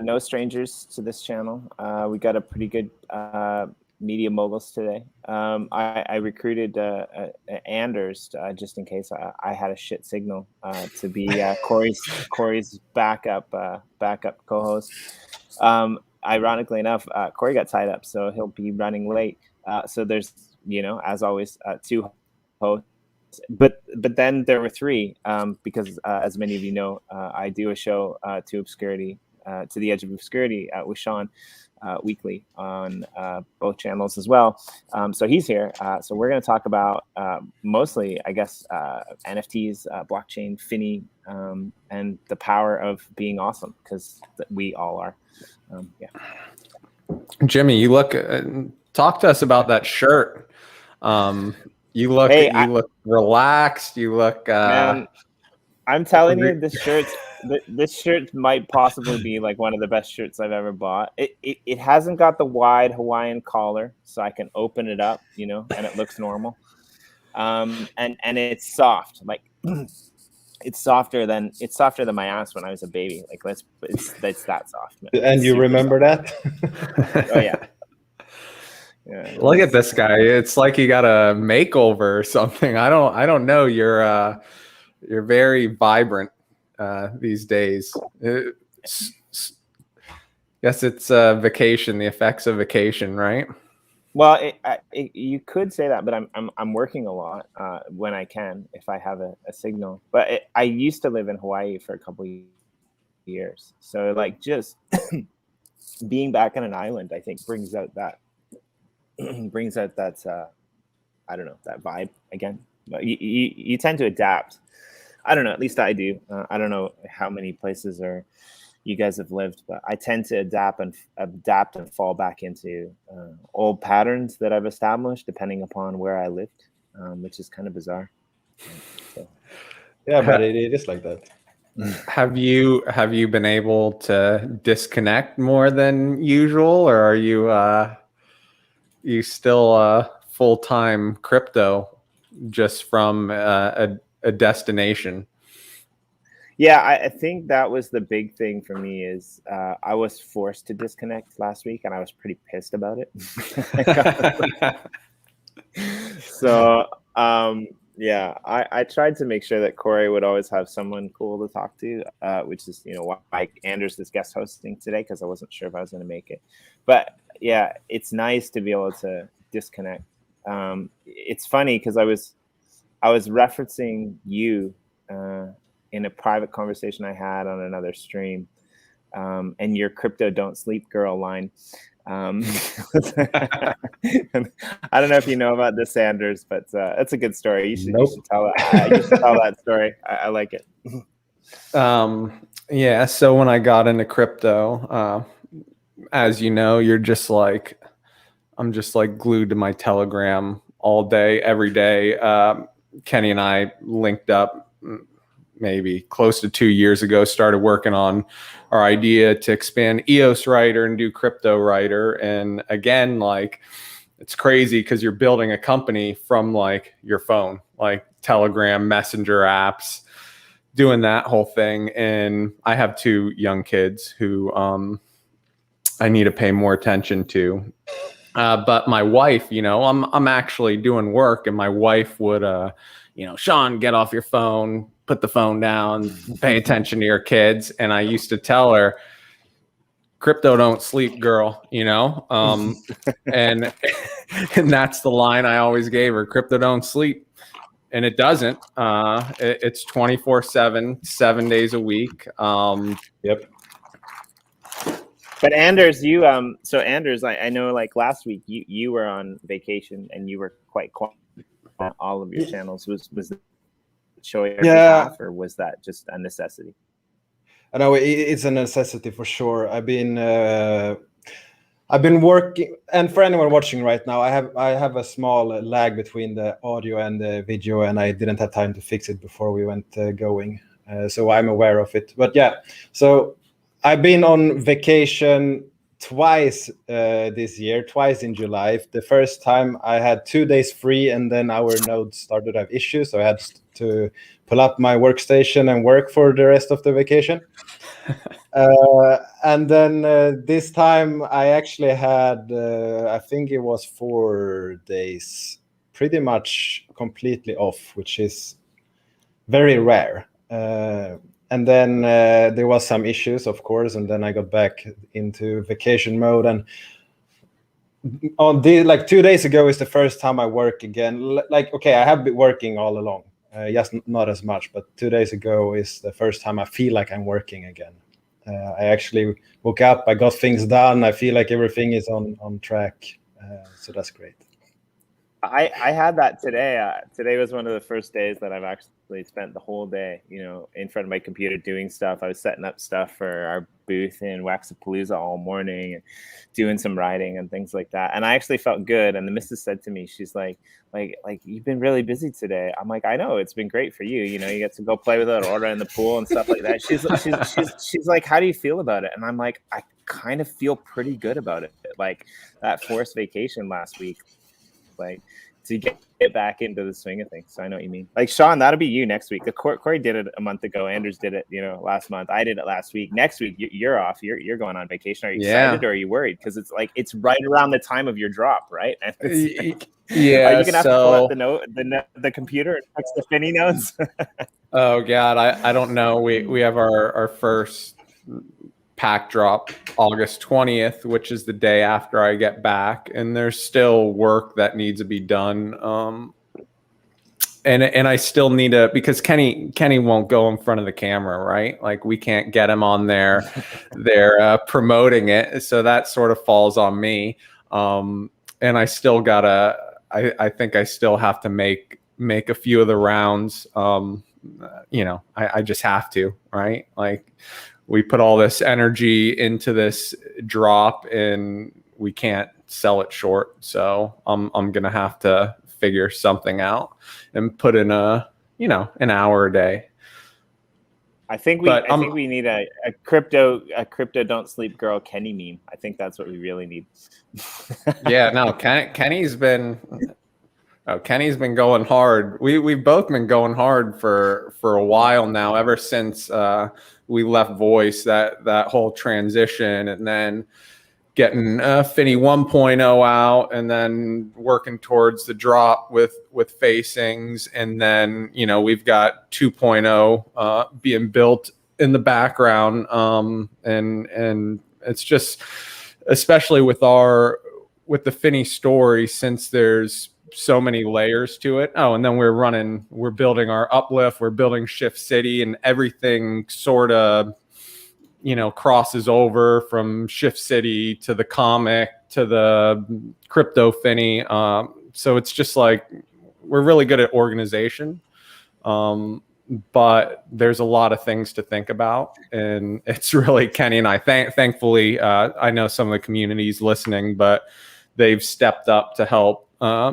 No strangers to this channel. We got a pretty good Media Moguls today. I recruited Anders just in case I had a shit signal to be Corey's backup co-host. Ironically enough, Corey got tied up, so he'll be running late. So there's, as always, two hosts. But then there were three, because as many of you know, I do a show to obscurity, to the edge of obscurity with Sean weekly on both channels as well. So he's here. So we're going to talk about mostly, I guess, NFTs, blockchain, Finney, and the power of being awesome, because we all are. Yeah. Jimmy, you look. Talk to us about that shirt. You look. Hey, you look relaxed. You look. Man, I'm telling you, this shirt might possibly be like one of the best shirts I've ever bought. It hasn't got the wide Hawaiian collar, so I can open it up, and it looks normal. And it's soft, like it's softer than my ass when I was a baby. Like it's that soft. Man. And you remember that? Oh yeah. Yeah, look at this guy. It's like you got a makeover or something. I don't know. You're very vibrant these days. Guess it's vacation, the effects of vacation, right? Well, you could say that, but I'm working a lot when I can, if I have a signal. But I used to live in Hawaii for a couple of years, so like just being back on an island, I think brings out that I don't know, that vibe again. But you tend to adapt. I don't know. At least I do. I don't know how many places you guys have lived, but I tend to adapt and fall back into old patterns that I've established depending upon where I lived, which is kind of bizarre. So. Yeah, but it is like that. Have you been able to disconnect more than usual, or are you still full-time crypto just from a destination? Yeah, I think that was the big thing for me is I was forced to disconnect last week, and I was pretty pissed about it. So yeah, I tried to make sure that Corey would always have someone cool to talk to, which is why Anders is guest hosting today, because I wasn't sure if I was going to make it. But yeah, it's nice to be able to disconnect. It's funny because I was referencing you in a private conversation I had on another stream, and your crypto don't sleep girl line. I don't know if you know about this, Anders, but it's a good story. You should tell that. You should tell that story. I like it. Yeah. So when I got into crypto, as you know, I'm just like glued to my Telegram all day, every day. Kenny and I linked up maybe close to 2 years ago, started working on our idea to expand EOS Writer and do Crypto Writer. And again, like, it's crazy because you're building a company from like your phone, like Telegram, Messenger apps, doing that whole thing. And I have 2 young kids who I need to pay more attention to. But my wife, I'm actually doing work, and my wife would, Sean, get off your phone, put the phone down, pay attention to your kids. And I used to tell her, crypto don't sleep, girl, and that's the line I always gave her. Crypto don't sleep. And it doesn't. It's 24/7, 7 days a week. Yep. But Anders, so Anders, I know like last week you were on vacation and you were quite quiet on all of your channels. Was that showing your behalf, or was that just a necessity? I know it's a necessity for sure. I've been working, and for anyone watching right now, I have a small lag between the audio and the video, and I didn't have time to fix it before we went going. So I'm aware of it. But yeah, so I've been on vacation twice this year, twice in July. The first time I had 2 days free, and then our node started to have issues, so I had to pull up my workstation and work for the rest of the vacation. And then this time I actually had, I think it was 4 days, pretty much completely off, which is very rare. And then there was some issues, of course, and then I got back into vacation mode. And on the 2 days ago is the first time I work again. Okay, I have been working all along, just not as much, but 2 days ago is the first time I feel like I'm working again. I actually woke up, I got things done, I feel like everything is on track, so that's great. I had that today. Today was one of the first days that I've actually spent the whole day, in front of my computer doing stuff. I was setting up stuff for our booth in Waxapalooza all morning and doing some writing and things like that. And I actually felt good. And the missus said to me, she's like, you've been really busy today. I'm like, I know, it's been great for you. You get to go play with it, order in the pool and stuff like that. She's like, how do you feel about it? And I'm like, I kind of feel pretty good about it. Like that forced vacation last week, to get back into the swing of things. So I know what you mean. Like, Sean, that'll be you next week. Corey did it a month ago. Anders did it, last month. I did it last week. Next week, you're off. You're going on vacation. Are you excited or are you worried? Because it's right around the time of your drop, right? And yeah. Are you gonna have to pull out the computer and text the Finney notes? Oh God, I don't know. We have our first pack drop August 20th, which is the day after I get back, and there's still work that needs to be done. And I still need to, because Kenny won't go in front of the camera, right? Like, we can't get him on there. They're promoting it, so that sort of falls on me. And I still gotta. I think I still have to make a few of the rounds. I just have to, right? Like, we put all this energy into this drop and we can't sell it short. So I'm going to have to figure something out and put in an hour a day. I think we need a crypto don't sleep girl Kenny meme. I think that's what we really need. Yeah, no, Kenny's been going hard. We've both been going hard for a while now, ever since we left Voice, that whole transition, and then getting Finney 1.0 out, and then working towards the drop with facings, and then we've got 2.0 being built in the background, and it's just, especially with the Finney story, since there's so many layers to it. Oh, and then we're building our uplift, we're building Shift City, and everything sort of crosses over from Shift City to the comic to the crypto Finney. So it's just like, we're really good at organization, but there's a lot of things to think about, and it's really Kenny and I. Thankfully, I know some of the community's listening, but they've stepped up to help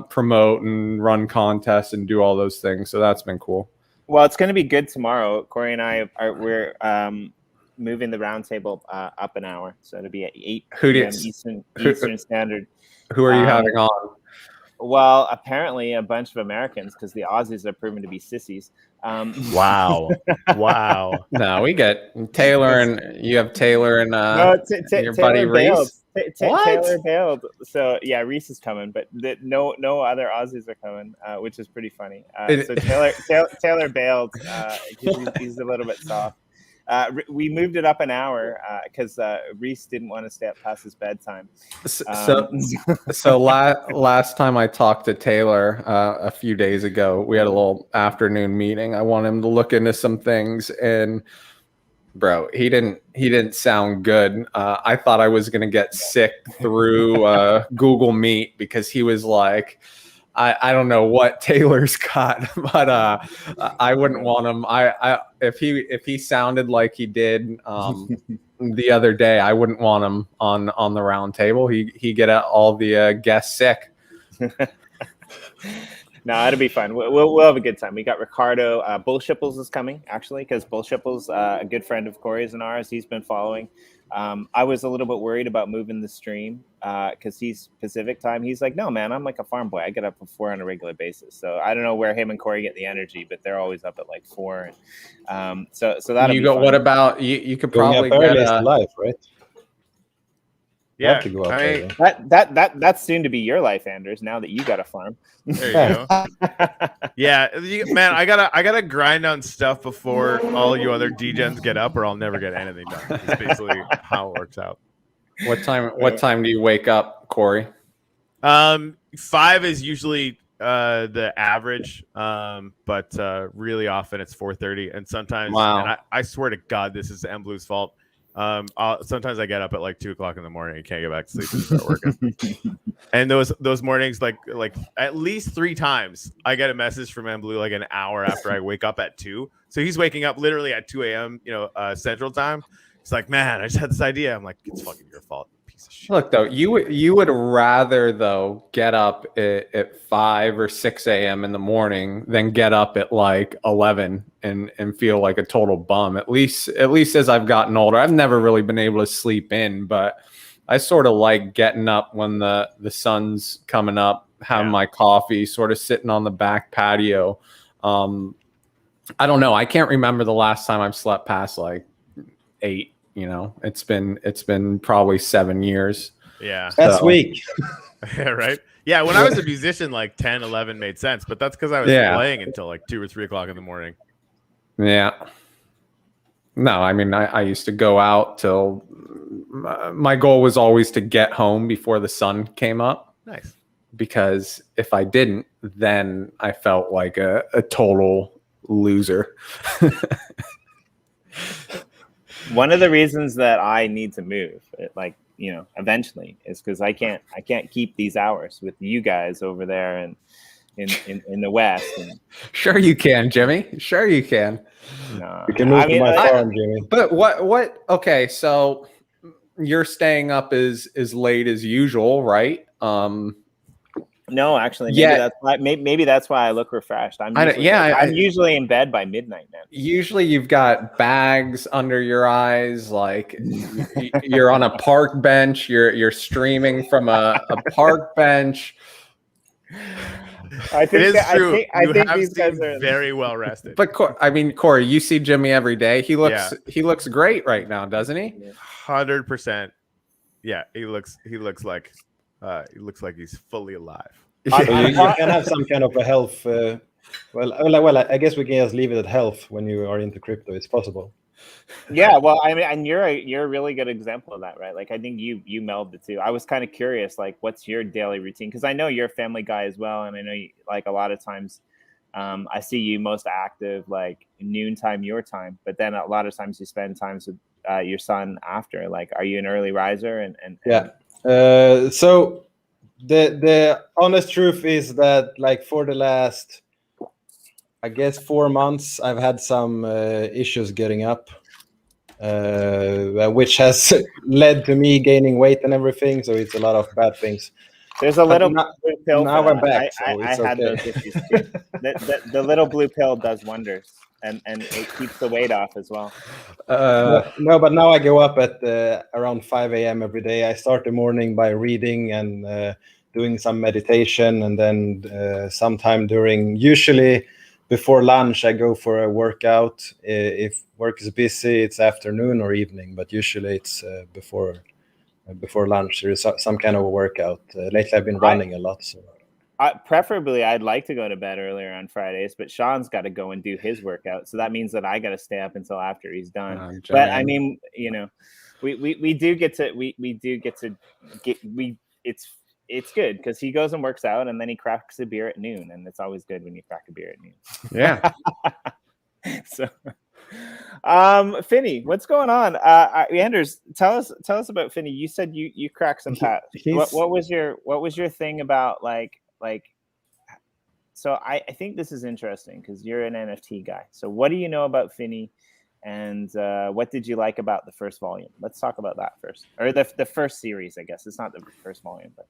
promote and run contests and do all those things. So that's been cool. Well, it's going to be good tomorrow. Corey and I we're moving the roundtable up an hour, so it'll be at 8 p.m. Eastern Standard. Who are you having on? Well, apparently a bunch of Americans, because the Aussies are proven to be sissies. Wow. No, we get Taylor, and you have Taylor and your buddy Reese. Taylor bailed, so yeah, Reese is coming, but no other Aussies are coming, which is pretty funny. So Taylor bailed. He's a little bit soft. We moved it up an hour because Reese didn't want to stay up past his bedtime. So last time I talked to Taylor a few days ago, we had a little afternoon meeting. I want him to look into some things, and bro, he didn't sound good. I thought I was gonna get sick through Google Meet, because he was like, I don't know what Taylor's got, but I wouldn't want him. If he sounded like he did the other day, I wouldn't want him on the round table. He get all the guests sick. No, it'll be fun. We'll have a good time. We got Ricardo. Bullshipples is coming, actually, because Bullshipples, a good friend of Corey's and ours, he's been following. I was a little bit worried about moving the stream because he's Pacific time. He's like, no, man, I'm like a farm boy. I get up at 4 on a regular basis. So I don't know where him and Corey get the energy, but they're always up at like 4. And, so that'll You be go. fun. What about you? You could Going probably up early get is the life, right? You Yeah, have to go up I mean, early. That's soon to be your life, Anders. Now that you got a farm. there you go. Yeah, man, I gotta grind on stuff before all you other degens get up, or I'll never get anything done. It's basically how it works out. What time do you wake up, Corey? 5 is usually the average, but really often it's 4:30, and sometimes, Wow. and I swear to God, this is M Blue's fault. Sometimes I get up at like 2 o'clock in the morning and can't get back to sleep and start working. And those mornings, like at least 3 times, I get a message from M Blue like an hour after I wake up at 2. So he's waking up literally at 2 a.m. Central time. It's like, man, I just had this idea. I'm like, it's fucking your fault, piece of shit. Look, though, you would rather though get up at 5 or 6 a.m. in the morning than get up at like 11 and feel like a total bum. At least as I've gotten older, I've never really been able to sleep in, but I sort of like getting up when the sun's coming up, having my coffee, sort of sitting on the back patio. I don't know. I can't remember the last time I've slept past like 8. It's been probably 7 years. Yeah, That's weak. Yeah, right. Yeah, when I was a musician, like 10, 11 made sense, but that's because I was playing until like 2 or 3 o'clock in the morning. Yeah. No, I mean, I used to go out till my goal was always to get home before the sun came up. Nice. Because if I didn't, then I felt like a total loser. One of the reasons that I need to move, eventually, is because I can't keep these hours with you guys over there and in the West. And, sure you can, Jimmy. Sure you can. No, You can move to my farm, Jimmy. But what? Okay, so you're staying up as late as usual, right? No, actually, maybe that's why I look refreshed. I'm usually in bed by midnight now. Usually, you've got bags under your eyes, like you're on a park bench. You're streaming from a park bench. I think it is true. I think these guys are very well rested. But Corey, you see Jimmy every day. He looks great right now, doesn't he? 100%. Yeah, he looks like he's fully alive. You can have some kind of a health. Well, I guess we can just leave it at health when you are into crypto. It's possible. Yeah, well, I mean, and you're a really good example of that, right? Like, I think you meld the two. I was kind of curious, like, what's your daily routine? Because I know you're a family guy as well, and I know like a lot of times, I see you most active like noontime your time, but then a lot of times you spend times with your son after. Like, are you an early riser? So the honest truth is that, like, for the last, I guess, 4 months, I've had some issues getting up, which has led to me gaining weight and everything. So it's a lot of bad things. There's a little blue pill. Now I'm back. I had those issues too. The little blue pill does wonders, and it keeps the weight off as well. No, but now I go up at around 5 a.m. every day. I start the morning by reading and doing some meditation, and then sometime usually before lunch, I go for a workout. If work is busy, it's afternoon or evening, but usually it's before lunch. There is some kind of a workout. Lately, I've been running a lot. So. Preferably, I'd like to go to bed earlier on Fridays, but Sean's got to go and do his workout, so that means that I got to stay up until after he's done. But I mean, we do get to it's good because he goes and works out, and then he cracks a beer at noon, and it's always good when you crack a beer at noon. Yeah. So, Finney, what's going on? Anders, tell us about Finney. You said you cracked some pat. What was your thing about like? So I think this is interesting because you're an NFT guy. So what do you know about Finney, and what did you like about the first volume? Let's talk about that first, or the first series. I guess it's not the first volume, but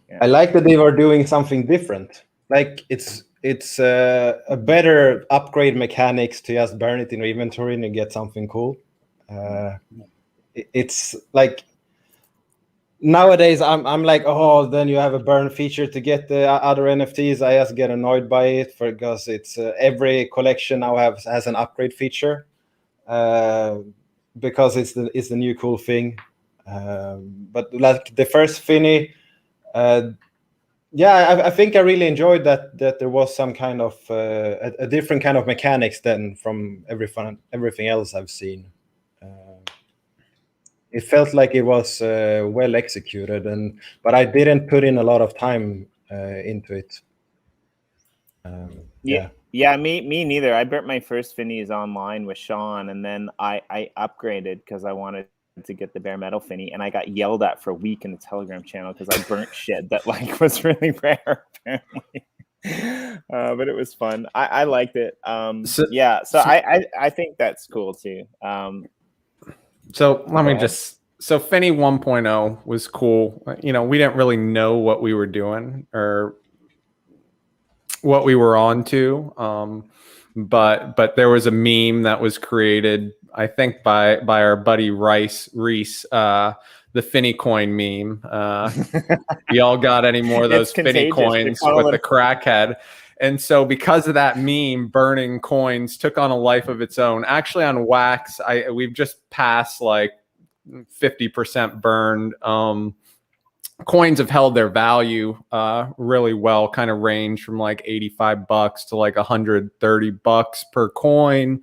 yeah. I like that they were doing something different. Like it's a better upgrade mechanics to just burn it in your inventory and you get something cool. it's like nowadays I'm like, oh, then you have a burn feature to get the other NFTs. I just get annoyed by it because it's every collection now has an upgrade feature because it's the new cool thing. But like the first Finney, yeah, I think I really enjoyed that there was some kind of a different kind of mechanics than from everything else I've seen. It felt like it was well executed, but I didn't put in a lot of time into it. Yeah, me neither. I burnt my first Finneys online with Sean, and then I upgraded because I wanted to get the bare metal Finney, and I got yelled at for a week in the Telegram channel because I burnt shit that like was really rare apparently. But it was fun. I liked it. I think that's cool too. So let me so Finney 1.0 was cool. You know, we didn't really know what we were doing or what we were on to. But there was a meme that was created, I think by our buddy Reese, the Finney coin meme. Y'all got any more of those Finney coins with the crackhead? And so because of that meme, burning coins took on a life of its own. Actually on Wax, we've just passed like 50% burned. Coins have held their value really well, kind of range from like $85 to like $130 per coin.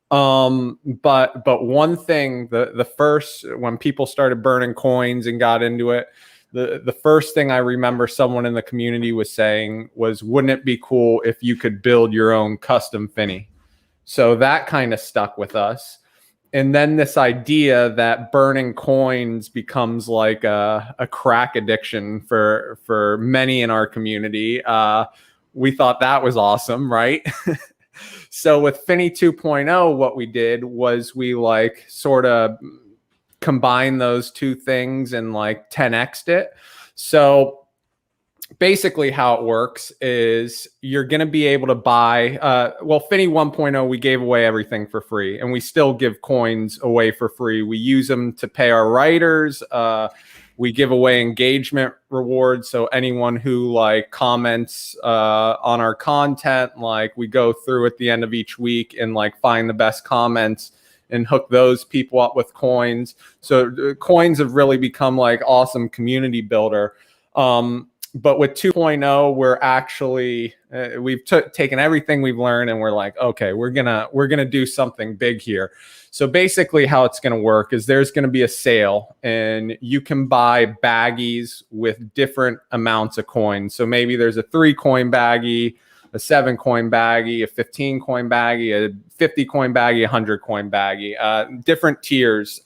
But one thing, the first, when people started burning coins and got into it, the first thing I remember someone in the community was saying was, wouldn't it be cool if you could build your own custom Finney? So that kind of stuck with us. And then this idea that burning coins becomes like a crack addiction for many in our community. We thought that was awesome, right? So with Finney 2.0, what we did was we like sort of combine those two things and like 10x'd it. So basically how it works is you're going to be able to buy, Finney 1.0, we gave away everything for free, and we still give coins away for free. We use them to pay our writers. We give away engagement rewards. So anyone who like comments on our content, like we go through at the end of each week and like find the best comments and hook those people up with coins. So coins have really become like awesome community builder. But with 2.0, we're actually we've taken everything we've learned and we're like, okay, we're gonna do something big here. So basically, how it's gonna work is there's gonna be a sale, and you can buy baggies with different amounts of coins. So maybe there's a 3 coin baggie, a 7 coin baggie, a 15 coin baggie, a 50 coin baggie, a 100 coin baggie, different tiers.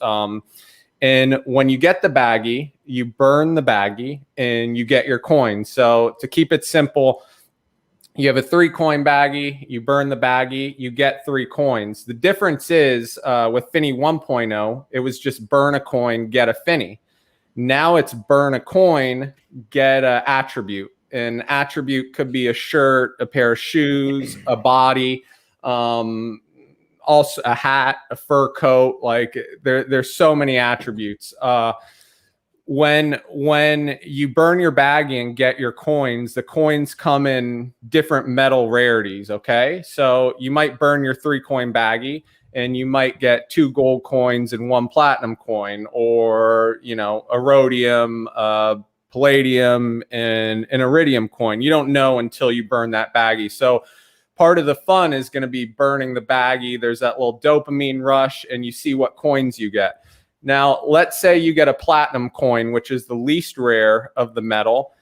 And when you get the baggie, you burn the baggie and you get your coins. So to keep it simple, you have a 3 coin baggie, you burn the baggie, you get 3 coins. The difference is with Finney 1.0, it was just burn a coin, get a Finney. Now it's burn a coin, get an attribute. An attribute could be a shirt, a pair of shoes, a body, also a hat, a fur coat. Like there's so many attributes. When you burn your baggie and get your coins, the coins come in different metal rarities. Okay, so you might burn your 3 coin baggie and you might get 2 gold coins and 1 platinum coin, or a rhodium, palladium, and an iridium coin. You don't know until you burn that baggie. So part of the fun is going to be burning the baggie. There's that little dopamine rush, and you see what coins you get. Now, let's say you get a platinum coin, which is the least rare of the metal.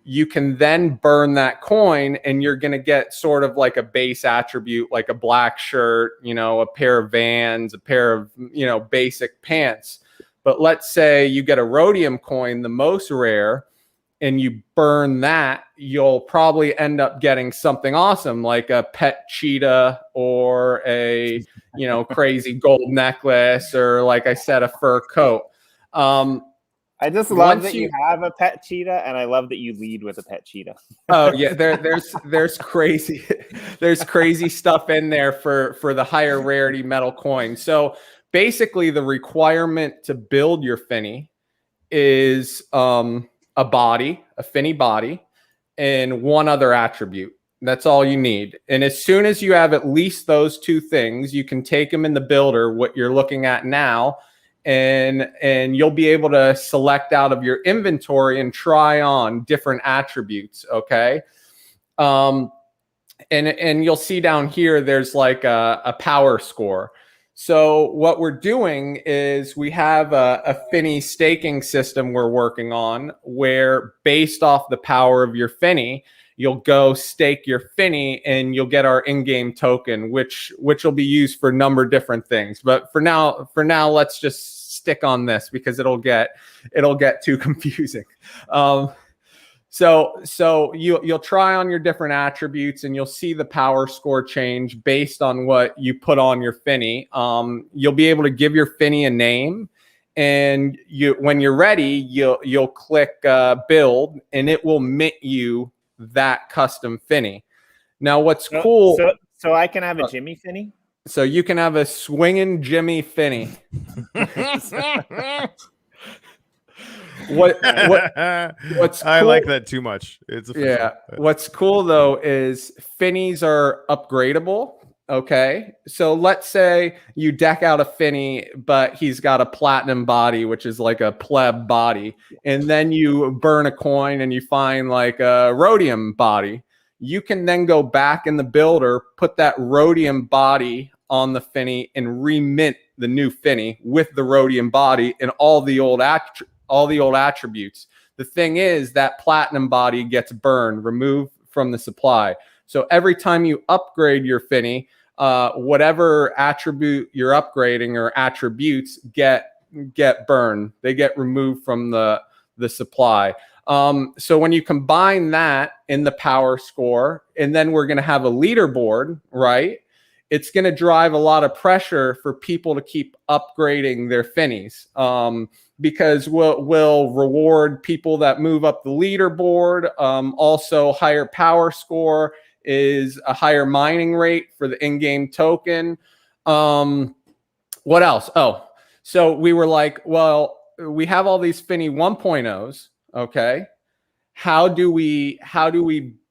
You can then burn that coin, and you're going to get sort of like a base attribute, like a black shirt, a pair of Vans, a pair of, basic pants. But let's say you get a rhodium coin, the most rare, and you burn that, you'll probably end up getting something awesome like a pet cheetah, or a crazy gold necklace, or like I said, a fur coat. I just love that you have a pet cheetah, and I love that you lead with a pet cheetah. Oh yeah, there's crazy stuff in there for the higher rarity metal coins. So basically the requirement to build your Finney is a body, a Finney body, and one other attribute. That's all you need. And as soon as you have at least those two things, you can take them in the builder, what you're looking at now, and you'll be able to select out of your inventory and try on different attributes. Okay. And you'll see down here, there's like a power score. So what we're doing is we have a Finney staking system we're working on, where based off the power of your Finney, you'll go stake your Finney and you'll get our in-game token, which will be used for a number of different things. But for now, let's just stick on this because it'll get too confusing. So you'll try on your different attributes and you'll see the power score change based on what you put on your Finney. You'll be able to give your Finney a name, and when you're ready, you'll click build, and it will mint you that custom Finney. Now, what's cool? So I can have a Jimmy Finney. So you can have a swinging Jimmy Finney. What's I cool, like that too much. It's official. Yeah. What's cool though is Finneys are upgradable. Okay. So let's say you deck out a Finney, but he's got a platinum body, which is like a pleb body. And then you burn a coin and you find like a rhodium body. You can then go back in the builder, put that rhodium body on the Finney and remint the new Finney with the rhodium body and all the old attributes. The thing is that platinum body gets burned, removed from the supply. So every time you upgrade your Finney, whatever attribute you're upgrading or attributes get burned. They get removed from the supply. So when you combine that in the power score, and then we're going to have a leaderboard, right? It's going to drive a lot of pressure for people to keep upgrading their Finneys, because we'll reward people that move up the leaderboard. Also, higher power score is a higher mining rate for the in-game token. What else? Oh, so we were like, well, we have all these Finney 1.0s. Okay, how do we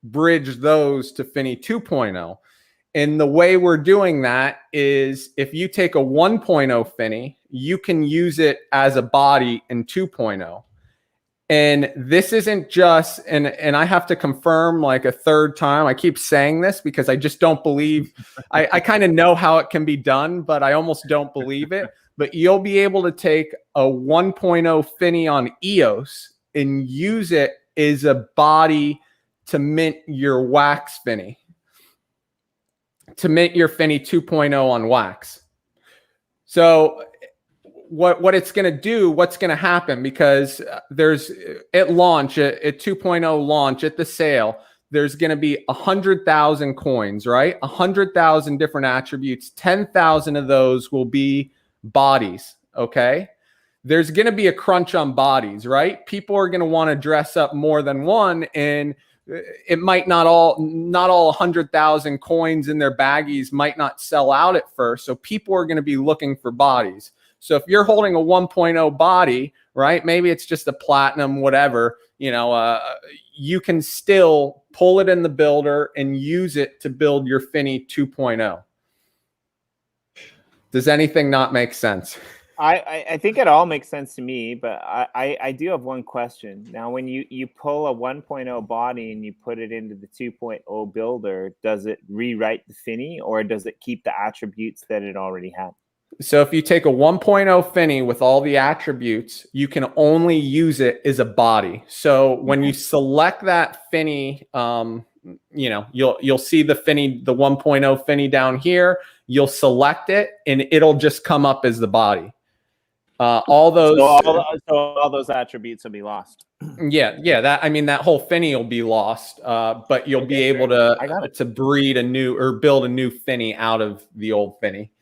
bridge those to Finney 2.0? And the way we're doing that is if you take a 1.0 Finney, you can use it as a body in 2.0. And this isn't just, and I have to confirm like a third time. I keep saying this because I just don't believe, I kind of know how it can be done, but I almost don't believe it. But you'll be able to take a 1.0 Finney on EOS and use it as a body to mint your wax Finney. To mint your Finney 2.0 on wax. So what it's going to do, what's going to happen, because there's at launch, at 2.0 launch, at the sale, there's going to be 100,000 coins, right? 100,000 different attributes. 10,000 of those will be bodies, okay? There's going to be a crunch on bodies, right? People are going to want to dress up more than one, and it might not all 100,000 coins in their baggies might not sell out at first. So people are going to be looking for bodies. So if you're holding a 1.0 body, right, maybe it's just a platinum, whatever, you can still pull it in the builder and use it to build your Finney 2.0. Does anything not make sense? I think it all makes sense to me, but I do have one question. Now, when you pull a 1.0 body and you put it into the 2.0 builder, does it rewrite the Finney, or does it keep the attributes that it already had? So if you take a 1.0 Finney with all the attributes, you can only use it as a body. So when you select that Finney, you'll see the Finney, the 1.0 Finney down here. You'll select it, and it'll just come up as the body. All those attributes will be lost. Yeah. That whole Finney will be lost, but you'll be able to breed a new or build a new Finney out of the old Finney.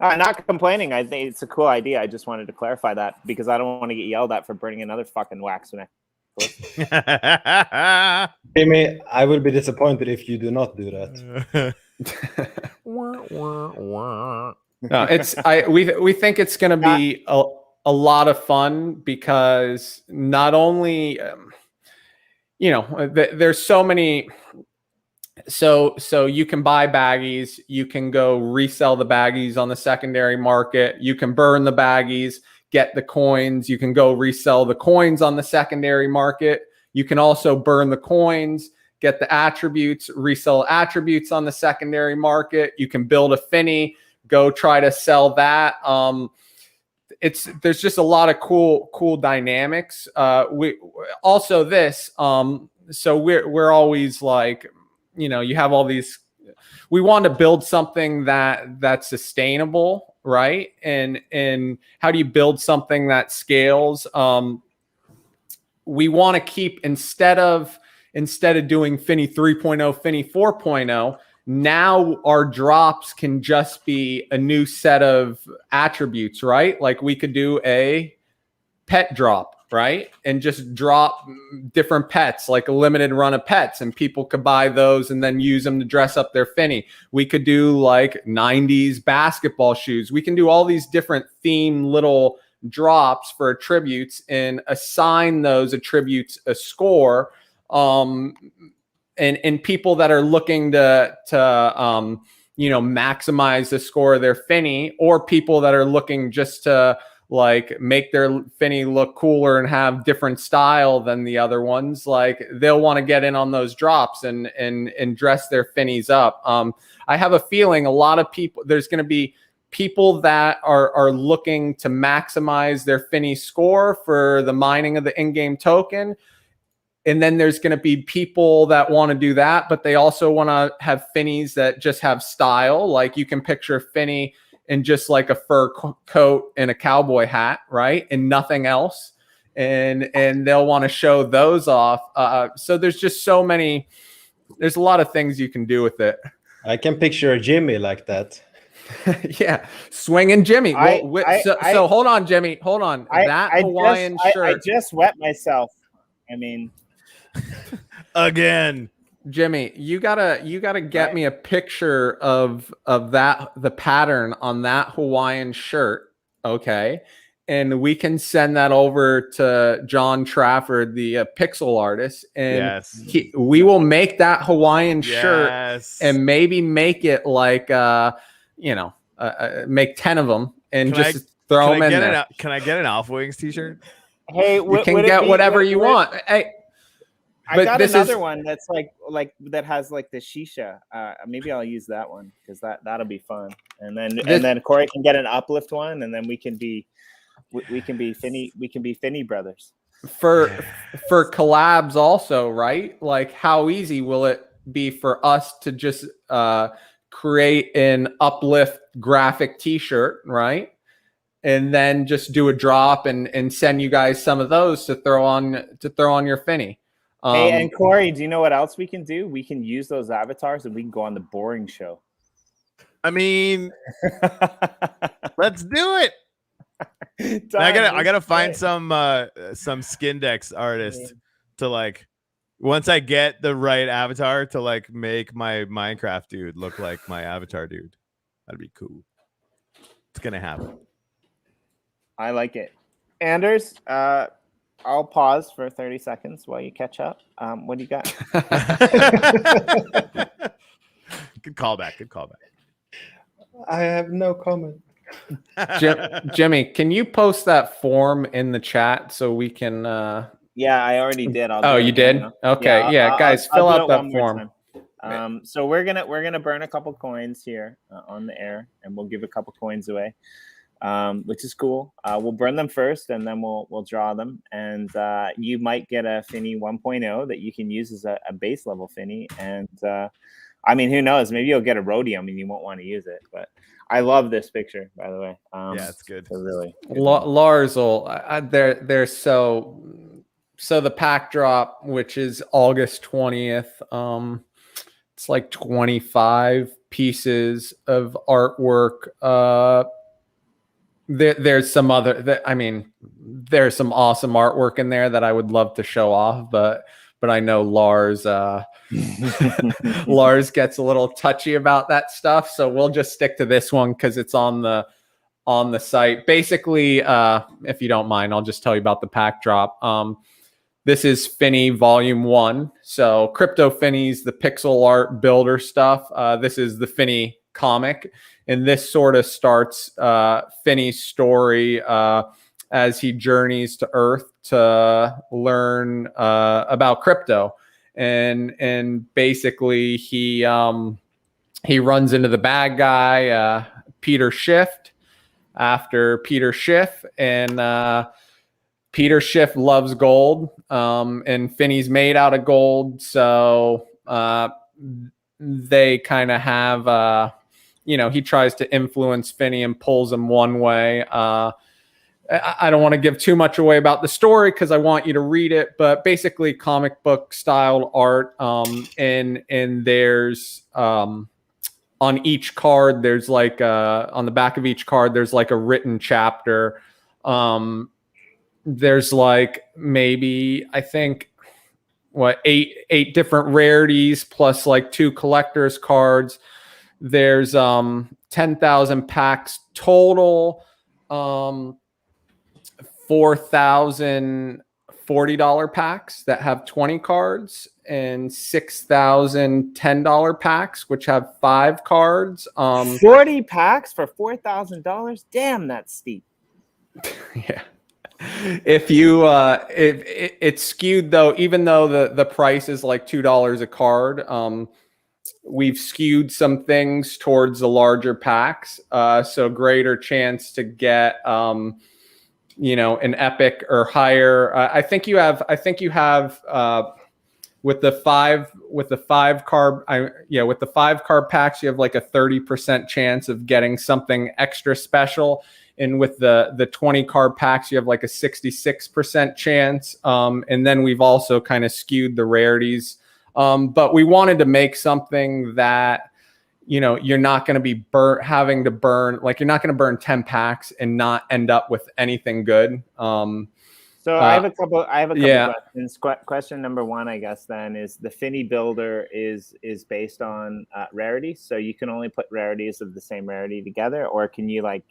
Not complaining. I think it's a cool idea. I just wanted to clarify that because I don't want to get yelled at for burning another fucking wax necklace. Jimmy, I will be disappointed if you do not do that. No, we think it's going to be a lot of fun because not only there's so many. So you can buy baggies, you can go resell the baggies on the secondary market, you can burn the baggies, get the coins, you can go resell the coins on the secondary market, you can also burn the coins, get the attributes, resell attributes on the secondary market, you can build a Finney, go try to sell that. There's just a lot of cool dynamics. We also this so we're always like, you have all these, we want to build something that's sustainable, right? And how do you build something that scales? We want to keep, instead of doing Finney 3.0, Finney 4.0, now our drops can just be a new set of attributes, right? Like we could do a pet drop, right? And just drop different pets, like a limited run of pets, and people could buy those and then use them to dress up their Finney. We could do like 90s basketball shoes. We can do all these different themed little drops for attributes and assign those attributes a score. And people that are looking to maximize the score of their Finney, or people that are looking just to like make their Finney look cooler and have different style than the other ones, like they'll want to get in on those drops and dress their Finneys up. I have a feeling a lot of people, there's going to be people that are looking to maximize their Finney score for the mining of the in-game token. And then there's going to be people that want to do that, but they also want to have Finneys that just have style. Like you can picture Finney in just like a fur coat and a cowboy hat, right? And nothing else. And they'll want to show those off. So there's just there's a lot of things you can do with it. I can picture a Jimmy like that. Yeah, swinging Jimmy. So hold on, Jimmy. Hold on. Hawaiian shirt. I just wet myself. I mean, again, Jimmy, you gotta get me a picture of that, the pattern on that Hawaiian shirt, okay? And we can send that over to John Trafford, the pixel artist, and we will make that Hawaiian shirt and maybe make it like make 10 of them and throw them in there. Can I get an Alpha Wings t-shirt? Hey, you can get whatever you want. Hey, I got another one that's like that has like the shisha. Maybe I'll use that one because that'll be fun. And then Corey can get an uplift one, and then we can be Finney brothers for collabs also, right? Like how easy will it be for us to just create an uplift graphic t-shirt, right? And then just do a drop and send you guys some of those to throw on your Finney. Hey, and Corey, do you know what else we can do? We can use those avatars and we can go on the boring show. I mean, let's do it. I gotta find some Skindex artist to like, once I get the right avatar to like make my Minecraft dude look like my avatar dude. That'd be cool. It's gonna happen. I like it. Anders, I'll pause for 30 seconds while you catch up. What do you got? Good callback. I have no comment. Jimmy, can you post that form in the chat so we can? Yeah, I already did. You did? Okay, yeah, guys, fill out that form. So we're gonna burn a couple coins here on the air, and we'll give a couple coins away. Which is cool. We'll burn them first, and then we'll draw them. And you might get a Finney 1.0 that you can use as a base level Finney. And I mean, who knows? Maybe you'll get a rhodium and you won't want to use it. But I love this picture, by the way. Yeah, it's good. Really good. Lars, they're so the pack drop, which is August 20th. It's like 25 pieces of artwork. There's some other, there's some awesome artwork in there that I would love to show off, but but I know Lars Lars gets a little touchy about that stuff, so we'll just stick to this one because it's on the site. Basically, if you don't mind, I'll just tell you about the pack drop. This is Finney Volume 1. So Crypto Finney's the pixel art builder stuff. This is the Finney comic. And this sort of starts Finney's story as he journeys to Earth to learn about crypto. And basically he runs into the bad guy, Peter Schiff, after Peter Schiff. And Peter Schiff loves gold, and Finney's made out of gold. So they kind of have, he tries to influence Finney and pulls him one way. I don't want to give too much away about the story because I want you to read it, but basically comic book style art. And there's, on each card, there's like, on the back of each card, there's like a written chapter. There's like maybe, I think, eight different rarities plus like 2 collector's cards. There's 10,000 packs total, 4,000 $40 packs that have 20 cards, and 6,000 $10 packs which have 5 cards. 40 packs for $4,000. Damn, that's steep. Yeah. If you if it's skewed though, even though the price is like $2 a card, we've skewed some things towards the larger packs, so greater chance to get an epic or higher. I think you have with the 5 card packs, you have like a 30% chance of getting something extra special. And with the 20 card packs, you have like a 66% chance. And then we've also kind of skewed the rarities. But we wanted to make something that, you're not going to be having to burn, like you're not going to burn 10 packs and not end up with anything good. So I have a couple yeah. questions. Question number 1, I guess, then is the Finney builder is based on rarities. So you can only put rarities of the same rarity together, or can you like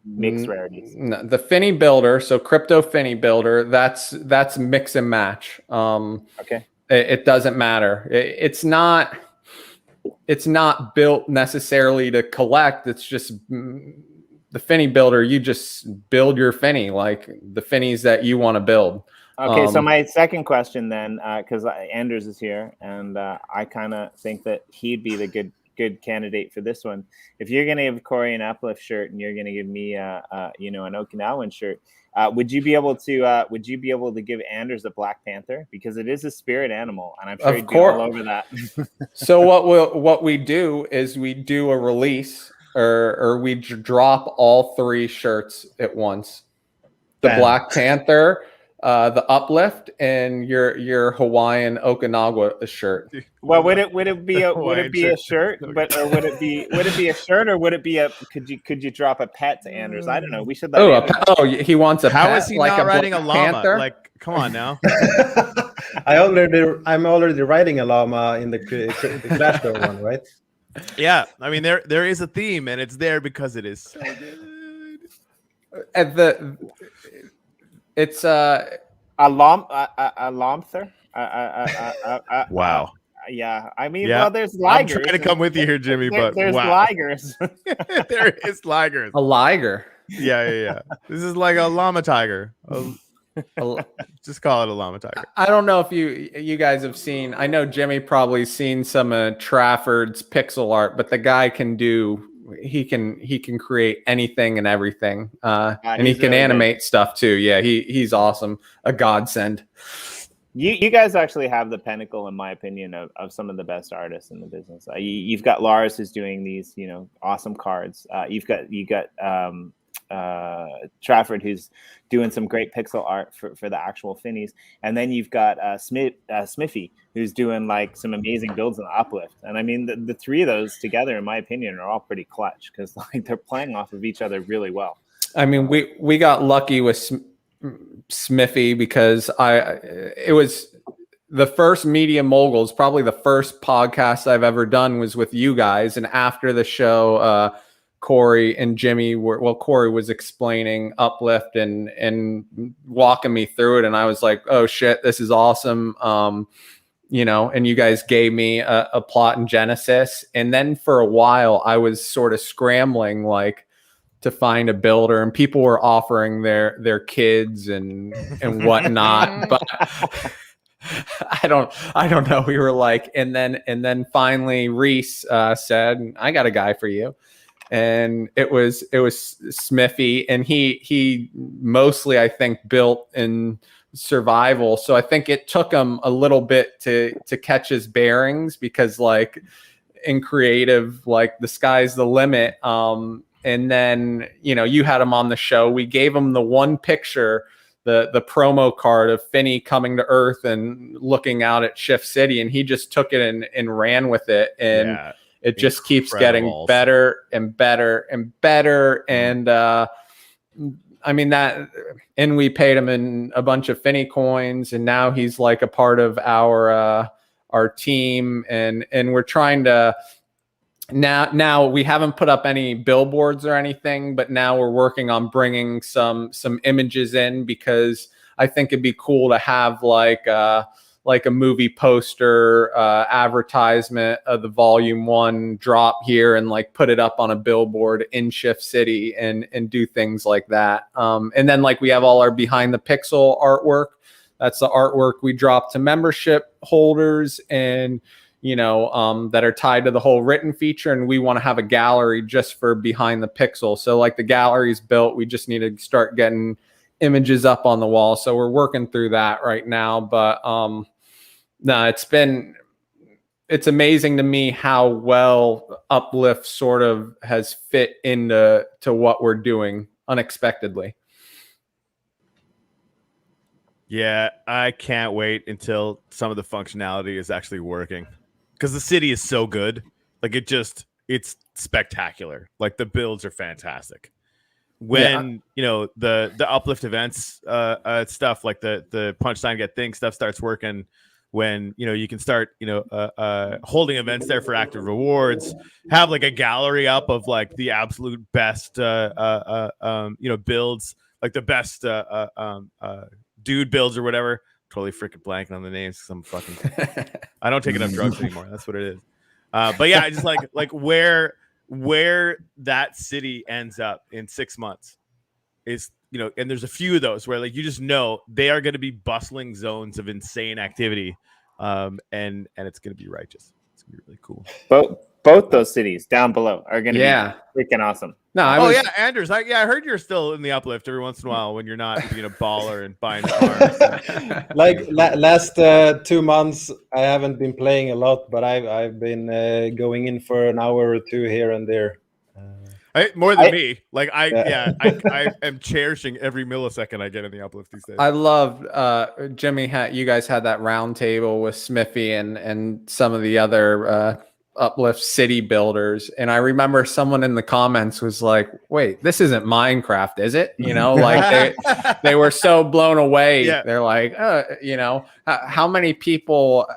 mix rarities? No, the Finney builder, so Crypto Finney builder, that's mix and match. Okay. It doesn't matter. It's not built necessarily to collect. It's just the Finney builder. You just build your Finney, like the Finneys that you want to build. Okay, so my second question then, because Anders is here, and I kind of think that he'd be the good candidate for this one. If you're going to give Corey an Uplift shirt and you're going to give me an Okinawan shirt, would you be able to give Anders a Black Panther, because it is a spirit animal, and I'm sure he'd be all over that. So what we do is we do a release, or we drop all 3 shirts at once. The Black Panther, the Uplift, and your Hawaiian Okinawa shirt. Well, would it be a shirt? But or would it be a shirt, or would it be a? Could you drop a pet to Anders? I don't know. We should. He wants a pet. How is he like not riding a llama? Panther? Like, come on now. I'm already riding a llama in the Clash Door one, right? Yeah, I mean there is a theme, and it's there because it is so good. It's a lomther. Wow. Yeah, I mean, well, there's ligers. I'm trying to come with you here, Jimmy, but there's wow. ligers. There is ligers. a liger. Yeah. This is like a llama tiger. Just call it a llama tiger. I don't know if you guys have seen. I know Jimmy probably seen some of Trafford's pixel art, but the guy can do. He can create anything and everything, and he can really animate stuff too. Yeah, he's awesome. A godsend. You guys actually have the pinnacle, in my opinion, of some of the best artists in the business. You've got Lars, who's doing these, awesome cards. You've got Trafford, who's doing some great pixel art for the actual Finneys, and then you've got Smithy, who's doing like some amazing builds in the Uplift. And I mean, the 3 of those together, in my opinion, are all pretty clutch, because like they're playing off of each other really well. I mean, we got lucky with Smithy, because the first Media Moguls, probably the first podcast I've ever done was with you guys. And after the show, Corey and Jimmy Corey was explaining Uplift and walking me through it. And I was like, oh shit, this is awesome. You know, and you guys gave me a plot in Genesis. And then for a while I was sort of scrambling, like, to find a builder, and people were offering their kids and whatnot. But I don't know. We were like, and then finally Reese said, I got a guy for you. And it was Smithy, and he mostly, I think, built in survival. So I think it took him a little bit to catch his bearings, because like in creative, like the sky's the limit. And then, you know, you had him on the show. We gave him the one picture, the promo card of Finney coming to Earth and looking out at Shift City, and he just took it and ran with it. And it just keeps getting better and better and better. And I mean that, and we paid him in a bunch of Finney coins, and now he's like a part of our team, and we're trying to. Now we haven't put up any billboards or anything, but now we're working on bringing some images in, because I think it'd be cool to have like a movie poster advertisement of the volume 1 drop here, and like put it up on a billboard in Shift City and do things like that. And then like we have all our behind the pixel artwork. That's the artwork we drop to membership holders, and you know, that are tied to the whole written feature. And we want to have a gallery just for behind the pixel. So like the gallery's built, we just need to start getting images up on the wall. So we're working through that right now. But no, it's amazing to me how well Uplift sort of has fit into what we're doing unexpectedly. Yeah, I can't wait until some of the functionality is actually working, because the city is so good. Like it's spectacular. Like the builds are fantastic. When you know the Uplift events stuff, like the punchline get things stuff starts working, when you know you can start holding events there for active rewards, have like a gallery up of like the absolute best builds, like the best dude builds or whatever. Totally freaking blanking on the names because I'm fucking I don't take enough drugs anymore. That's what it is. But yeah, I just like where that city ends up in 6 months is, you know, and there's a few of those where like you just know they are going to be bustling zones of insane activity, and it's going to be righteous. It's going to be really cool. Both those cities down below are going to be freaking awesome. No, Anders, I heard you're still in the Uplift every once in a while when you're not being a baller and buying cars. Like last 2 months, I haven't been playing a lot, but I've been going in for an hour or two here and there. More than me. Like I am cherishing every millisecond I get in the Uplift these days. I loved Jimmy. You guys had that round table with Smithy and some of the other Uplift city builders, and I remember someone in the comments was like, wait, this isn't Minecraft, is it? You know, like they were so blown away. Yeah. They're like, you know, how many people,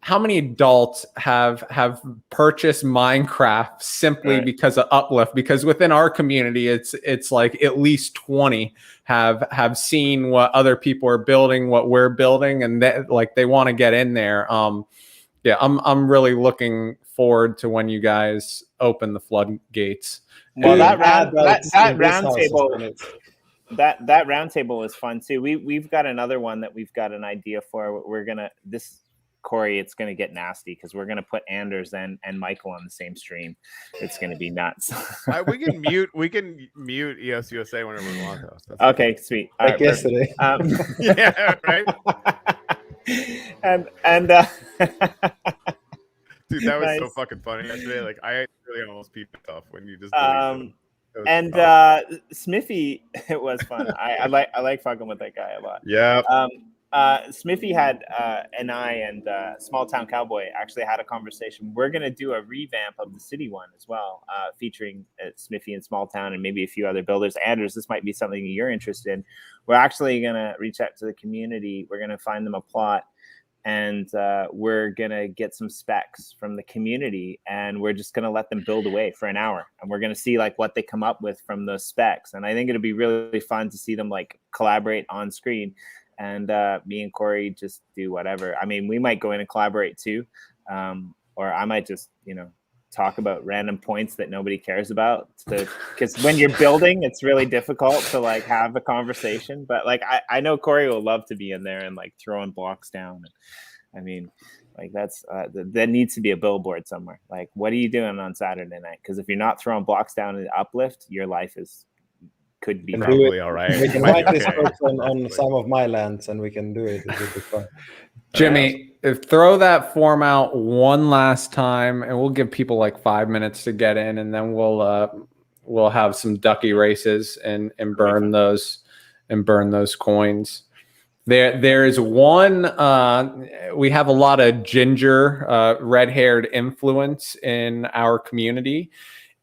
how many adults have purchased Minecraft simply because of Uplift? Because within our community, it's like at least 20 have seen what other people are building, what we're building, and they want to get in there. Yeah, I'm really looking forward to when you guys open the floodgates. Well, that round table was fun too. We've got another one that we've got an idea for. We're gonna Corey, it's going to get nasty because we're going to put Anders and Michael on the same stream. It's going to be nuts. We can mute EOS USA whenever we want, though. Okay, sweet. Like yesterday. Yeah, right. and dude, that was nice. So fucking funny yesterday. Like I really almost peed off when you just. Smithy, it was fun. I like fucking with that guy a lot. Yeah. Smithy had and I and Small Town Cowboy actually had a conversation. We're going to do a revamp of the city one as well, featuring Smithy and Small Town and maybe a few other builders. Anders, this might be something you're interested in. We're actually going to reach out to the community. We're going to find them a plot, and we're going to get some specs from the community, and we're just going to let them build away for an hour, and we're going to see like what they come up with from those specs. And I think it'll be really fun to see them like collaborate on screen. And me and Corey just do whatever. I mean, we might go in and collaborate too. Or I might just, talk about random points that nobody cares about. Because when you're building, it's really difficult to like have a conversation. But like, I know Corey will love to be in there and like throwing blocks down. I mean, like that needs to be a billboard somewhere. Like, what are you doing on Saturday night? Because if you're not throwing blocks down in the uplift, your life could be probably all right. We can write this person on some of my lands, and we can do it. It would be fun. Jimmy, throw that form out one last time, and we'll give people like 5 minutes to get in, and then we'll have some ducky races and burn those coins. There is one. We have a lot of ginger, red-haired influence in our community,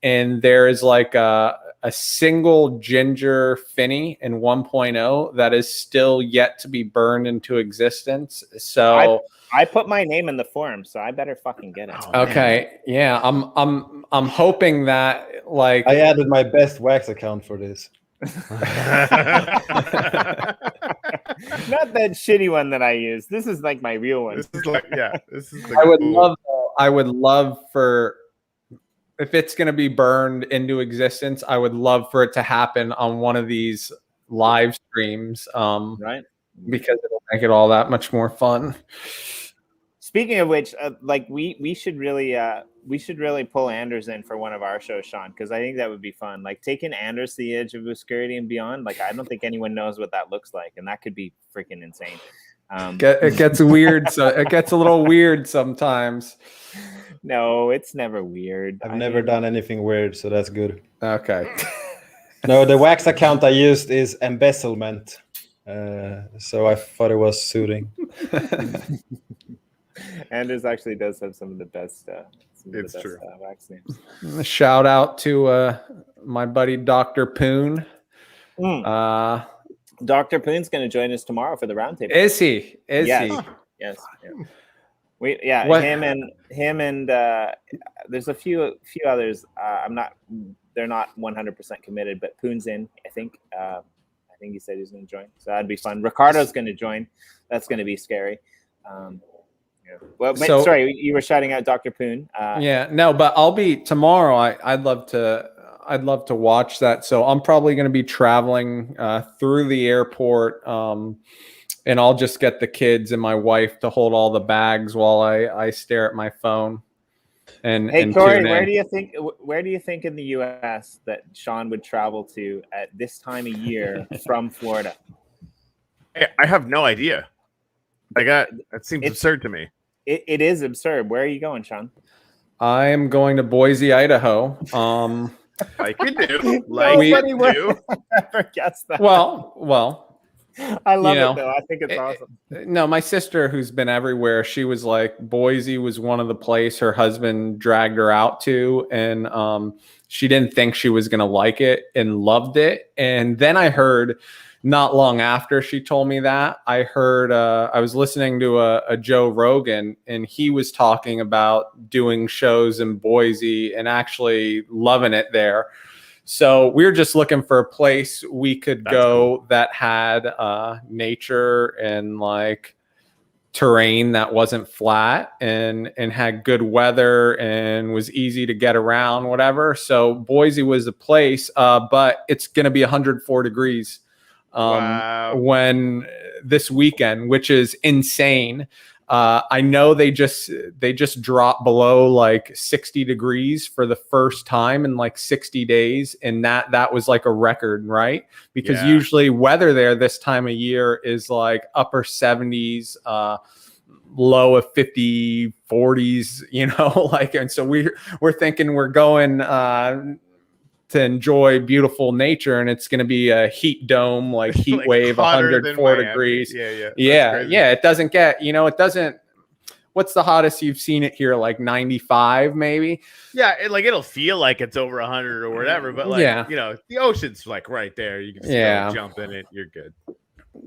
and there is like a single ginger Finney in 1.0 that is still yet to be burned into existence. So I put my name in the forum, so I better fucking get it. Okay, yeah, I'm hoping that like I added my best wax account for this. Not that shitty one that I use. This is like my real one. This is like, this is. I would love for. If it's going to be burned into existence, I would love for it to happen on one of these live streams, right? Because it'll make it all that much more fun. Speaking of which, like we should really pull Anders in for one of our shows, Sean, because I think that would be fun. Like taking Anders to the edge of obscurity and beyond. Like I don't think anyone knows what that looks like, and that could be freaking insane. It gets weird, so it gets a little weird sometimes. No, it's never weird. I've never done anything weird, so that's good. Okay. No, the wax account I used is embezzlement, so I thought it was suiting. Anders actually does have some of the best. It's true. Wax names. Shout out to my buddy Dr. Poon. Dr. Poon's going to join us tomorrow for the roundtable. Is he? Yes. He? Yes. Yeah. Him and there's a few others. They're not 100% committed, but Poon's in. I think he said he's going to join, so that'd be fun. Ricardo's going to join. That's going to be scary. Well, sorry, you were shouting out Dr. Poon. But I'll be tomorrow. I'd love to watch that. So I'm probably going to be traveling through the airport, and I'll just get the kids and my wife to hold all the bags while I stare at my phone. And Corey, where do you think in the U.S. that Sean would travel to at this time of year from Florida? I have no idea. That seems absurd to me. It is absurd. Where are you going, Sean? I am going to Boise, Idaho. Like you do. Nobody would ever guess that. Well. I love it though. I think it's awesome. No, my sister, who's been everywhere, she was like, Boise was one of the places her husband dragged her out to, and she didn't think she was gonna like it and loved it. And then I heard, not long after she told me that, I heard I was listening to a Joe Rogan, and he was talking about doing shows in Boise and actually loving it there. So we were just looking for a place we could go that had nature and like terrain that wasn't flat and had good weather and was easy to get around, whatever. So Boise was the place, but it's going to be 104 degrees when this weekend, which is insane. I know they just dropped below like 60 degrees for the first time in like 60 days. And that was like a record, right? Because usually weather there this time of year is like upper 70s, low of 50, 40s, like, and so we're thinking we're going to enjoy beautiful nature, and it's going to be a heat dome, like heat Like wave, hotter than 104 Miami. degrees. Yeah. Yeah. It doesn't get, it doesn't. What's the hottest you've seen it here? Like 95, maybe. Yeah, it'll feel like it's over 100 or whatever, but like the ocean's like right there. You can just go jump in it. You're good.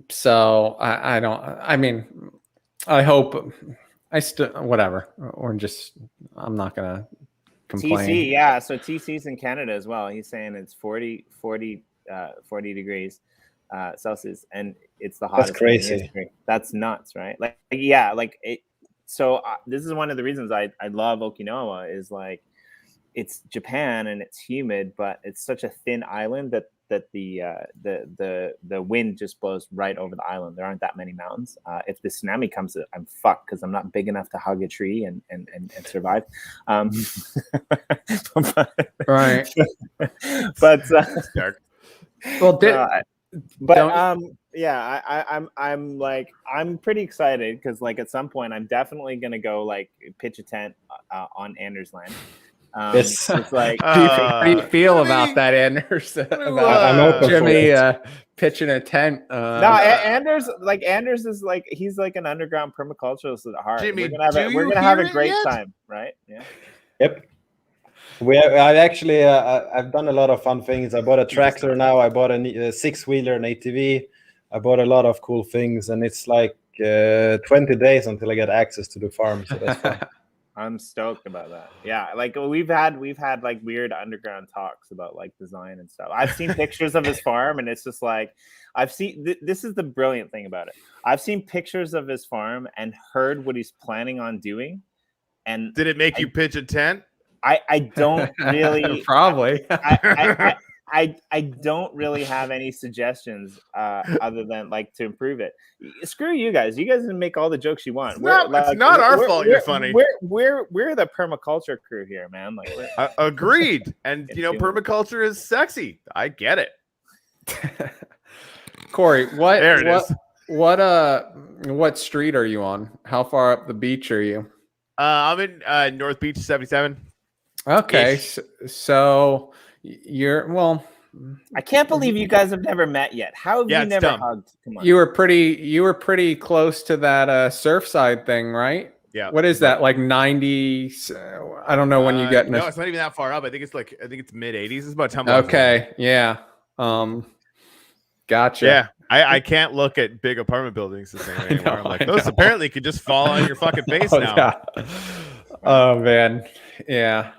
So I hope I still whatever, or just I'm not gonna complain. TC, yeah. So TC's in Canada as well. He's saying it's 40 degrees Celsius, and it's the hottest. That's crazy. In history. That's nuts, right? So this is one of the reasons I love Okinawa is like it's Japan and it's humid, but it's such a thin island that the wind just blows right over the island. There aren't that many mountains. If the tsunami comes, I'm fucked because I'm not big enough to hug a tree and survive. Right. But Dark. Well, I'm pretty excited because like at some point I'm definitely gonna go like pitch a tent on Anders land. It's like how do you feel about that, Anders? I'm Jimmy pitching a tent. Anders is like he's like an underground permaculturalist at heart. Jimmy, we're gonna have a great time, right? Yeah. Yep. I've done a lot of fun things. I bought a tractor now. I bought a 6-wheeler, an ATV. I bought a lot of cool things, and it's like 20 days until I get access to the farm. So that's fun. I'm stoked about that. Yeah, like we've had like weird underground talks about like design and stuff. I've seen pictures of his farm, and it's just like this is the brilliant thing about it. I've seen pictures of his farm and heard what he's planning on doing. And did it make you pitch a tent? I don't really probably. I don't really have any suggestions other than like to improve it. Screw you guys. You guys can make all the jokes you want. It's not our fault. You're funny. We're the permaculture crew here, man. Like agreed. And permaculture is sexy. I get it. Corey, what street are you on? How far up the beach are you? I'm in North Beach 77. Okay, so you're I can't believe you guys have never met yet. How have you never dumb. hugged? Come on. You were pretty close to that Surfside thing, right? Yeah. What is that, like 90? I don't know when you get. No, it's not even that far up. I think it's mid 80s. It's about 10 miles. Okay, yeah. Gotcha. Yeah, I can't look at big apartment buildings the same way anymore. I'm like, those apparently could just fall on your fucking face now. Yeah. Oh man, yeah.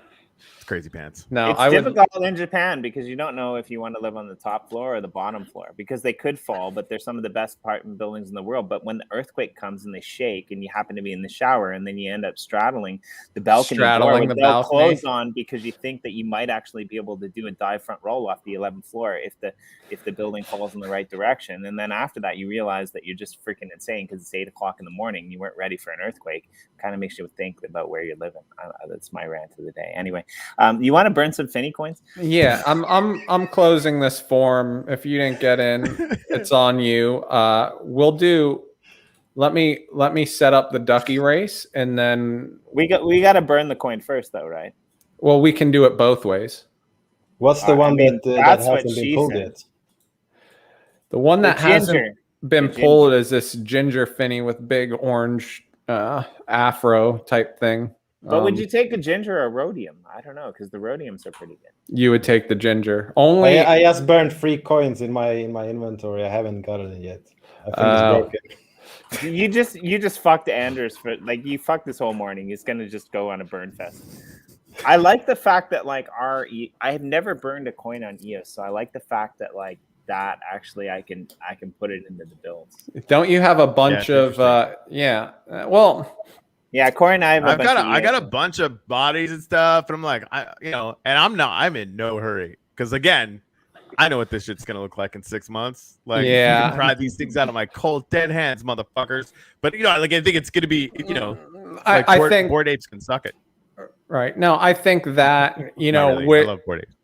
Crazy pants. No, it's difficult in Japan because you don't know if you want to live on the top floor or the bottom floor because they could fall, but they're some of the best apartment buildings in the world. But when the earthquake comes and they shake and you happen to be in the shower and then you end up straddling the balcony door with no clothes on because you think that you might actually be able to do a dive front roll off the 11th floor if the building falls in the right direction. And then after that, you realize that you're just freaking insane because it's 8 o'clock in the morning. You weren't ready for an earthquake. Kind of makes you think about where you're living. That's my rant of the day. Anyway. You want to burn some Finney coins? Yeah, I'm closing this form. If you didn't get in, it's on you. We'll do. Let me set up the ducky race, and then we got to burn the coin first, though, right? Well, we can do it both ways. What's the one that hasn't been pulled yet? The one that hasn't been pulled is this ginger Finney with big orange afro type thing. But would you take a ginger or a rhodium? I don't know because the rhodiums are pretty good. You would take the ginger. Only I just burned 3 coins in my inventory. I haven't gotten it yet. I think it's broken. You just fucked Anders for like you fucked this whole morning. He's gonna just go on a burn fest. I like the fact that like I have never burned a coin on EOS, so I like the fact that like that actually I can put it into the builds. Don't you have a bunch of Yeah, Corey and I have I got a bunch of bodies and stuff, and I'm like, I'm in no hurry because again, I know what this shit's gonna look like in 6 months. Like, you can pry these things out of my cold dead hands, motherfuckers. But I think it's gonna be, I think Bored Apes can suck it. Right. No, I think that really. I love Bored Apes.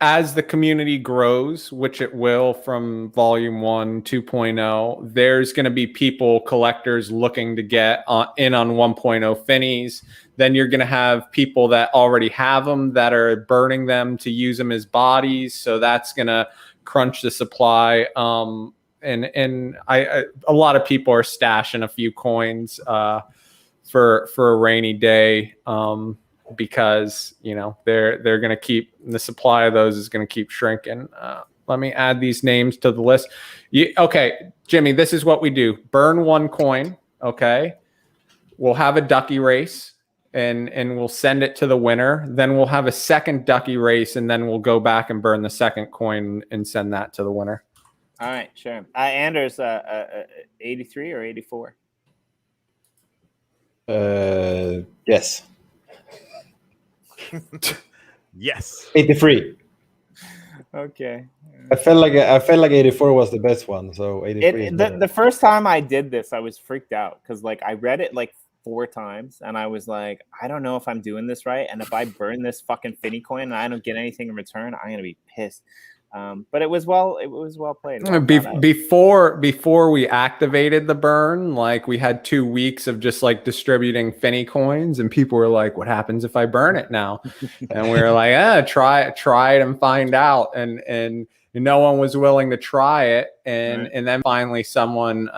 as the community grows, which it will from volume 1, 2.0, there's going to be people, collectors looking to get in on 1.0 Finneys. Then you're going to have people that already have them that are burning them to use them as bodies. So that's going to crunch the supply. And a lot of people are stashing a few coins for a rainy day. Because they're going to keep the supply of those is going to keep shrinking. Let me add these names to the list. Okay, Jimmy, this is what we do. Burn 1 coin. Okay, we'll have a ducky race and we'll send it to the winner. Then we'll have a second ducky race and then we'll go back and burn the second coin and send that to the winner. All right, sure. Anders, 83 or 84? Yes. Yes. 83. Okay. I felt like 84 was the best one, so 83. The first time I did this, I was freaked out because I read it 4 times and I was like, I don't know if I'm doing this right, and if I burn this fucking Finney coin and I don't get anything in return, I'm gonna be pissed. But it was well played. Before we activated the burn, we had 2 weeks of just distributing Finney coins, and people were like, "What happens if I burn it now?" And we were like, try it and find out." And no one was willing to try it, and then finally someone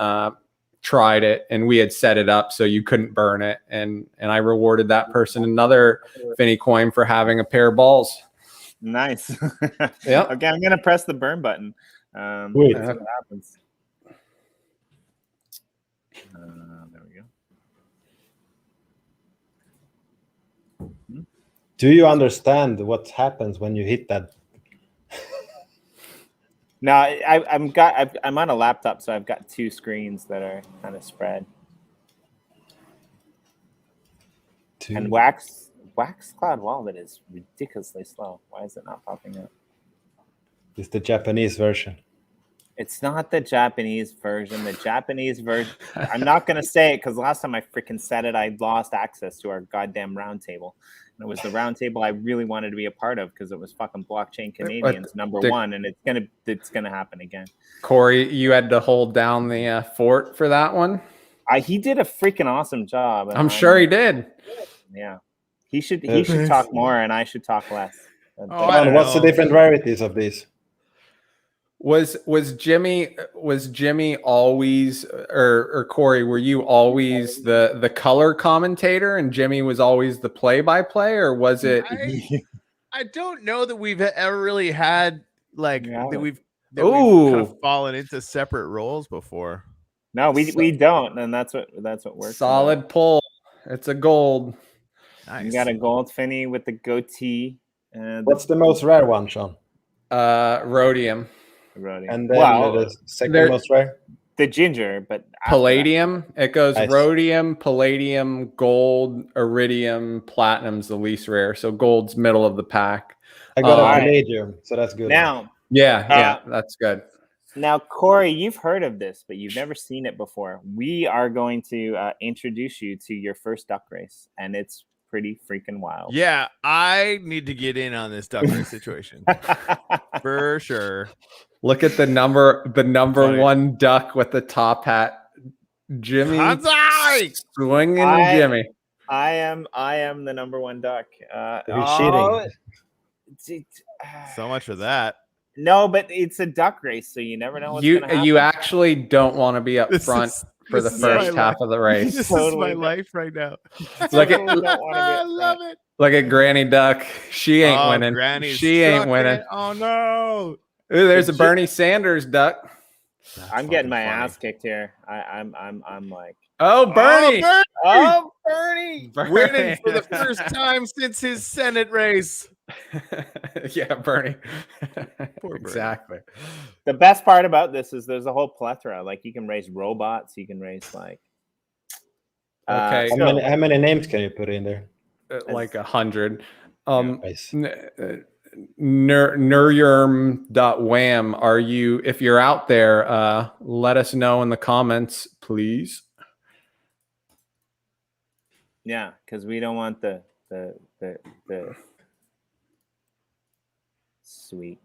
tried it, and we had set it up so you couldn't burn it, and I rewarded that person another Finney coin for having a pair of balls. Nice. Yeah. Okay, I'm gonna press the burn button. Wait. See what happens. There we go. Do you understand what happens when you hit that? No, I'm on a laptop, so I've got 2 screens that are kind of spread. And wax cloud wallet is ridiculously slow. Why is it not popping up? It's the Japanese version. It's not the Japanese version. The Japanese version, I'm not going to say it because last time I freaking said it, I lost access to our goddamn roundtable. And it was the roundtable I really wanted to be a part of because it was fucking Blockchain Canadians #1, and it's gonna happen again. Corey, you had to hold down the fort for that one. He did a freaking awesome job. I'm sure he did. Yeah. He should talk more and I should talk less. What's the different varieties of these? Was Jimmy always or Corey, were you always the color commentator and Jimmy was always the play-by-play, or was it? I don't know that we've ever really had that we've kind of fallen into separate roles before. No, we don't, and that's what works. Solid pull. It's a gold. Nice. You got a gold Finney with the goatee. What's the most rare one, Sean? Rhodium. And then the second most rare? The ginger, but palladium. It goes rhodium, palladium, gold, iridium, platinum's the least rare. So gold's middle of the pack. I got a palladium, so that's good. Now, that's good. Now, Corey, you've heard of this, but you've never seen it before. We are going to introduce you to your first duck race, and it's pretty freaking wild. Yeah, I need to get in on this duck race situation for sure. Look at the number one duck with the top hat, Jimmy. Swinging Jimmy. I am the number one duck. You're cheating. So much for that. No, but it's a duck race, so you never know what's going to happen. You actually don't want to be up front for the first half of the race. This is my life right now. I love it. Look at Granny Duck. She ain't winning. She ain't winning. Oh no! Ooh, there's a Bernie Sanders duck. I'm getting my ass kicked here. I'm like, oh, Bernie! Bernie! Winning for the first time since his Senate race. Yeah, Bernie. Poor exactly. The best part about this is there's a whole plethora. Like you can raise robots. You can raise like. Okay. How many names can you put in there? Like 100. Nice. Nururm.wham. Are you? If you're out there, let us know in the comments, please. Yeah, because we don't want the Sweet.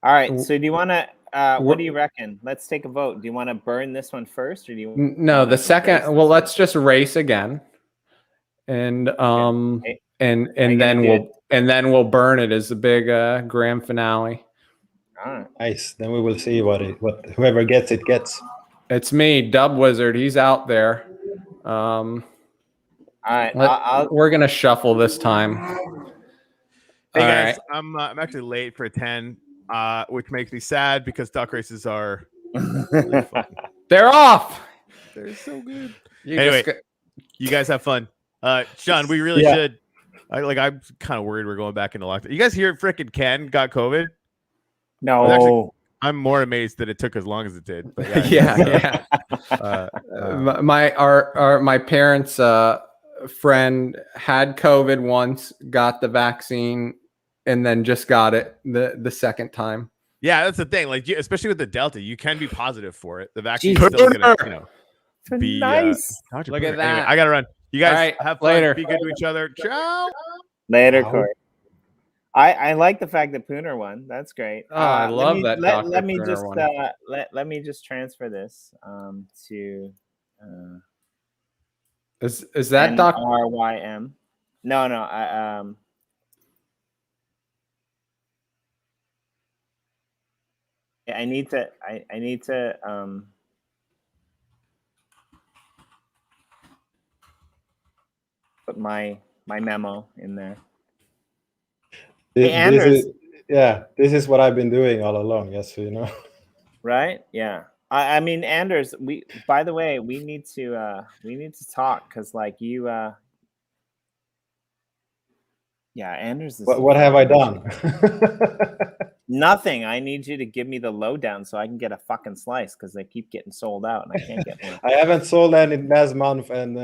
All right. So do you want to? Wh- What do you reckon? Let's take a vote. Do you want to burn this one first, or do you? No, wanna the second. race Well, this let's just race again, and Okay. and you gonna then do we'll burn it as the big grand finale. All right. Nice. Then we will see what whoever gets it gets. It's me, Dub Wizard. He's out there. All right. We're gonna shuffle this time. Hey All guys, right. I'm actually late for 10, which makes me sad because duck races are really fun. They're off. They're so good. Anyway, You guys have fun. Sean, we really should. I'm kind of worried we're going back into lockdown. You guys hear frickin' Ken got COVID? No. I'm more amazed that it took as long as it did. But yeah. My parents' friend had COVID once, got the vaccine, and then just got it the second time. Yeah, that's the thing. Like, especially with the Delta, you can be positive for it. The vaccine is still gonna, be nice. Look at that. Anyway, I gotta run. You guys right, have fun. later. Be good to each other. Ciao. Later, Wow. Corey. I like the fact that Pooner won. That's great. Oh, I love that. Let me Pooner just one. let me just transfer this to Is that Doc? RYM. No, I need to put my memo in there. Hey, Anders. This is what I've been doing all along. Yes, so you know. Right? Yeah. I mean, Anders, by the way, we need to talk because like you Anders is What have I done? nothing. I need you to give me the lowdown so I can get a fucking slice because they keep getting sold out and I can't get one. I haven't sold any last month, and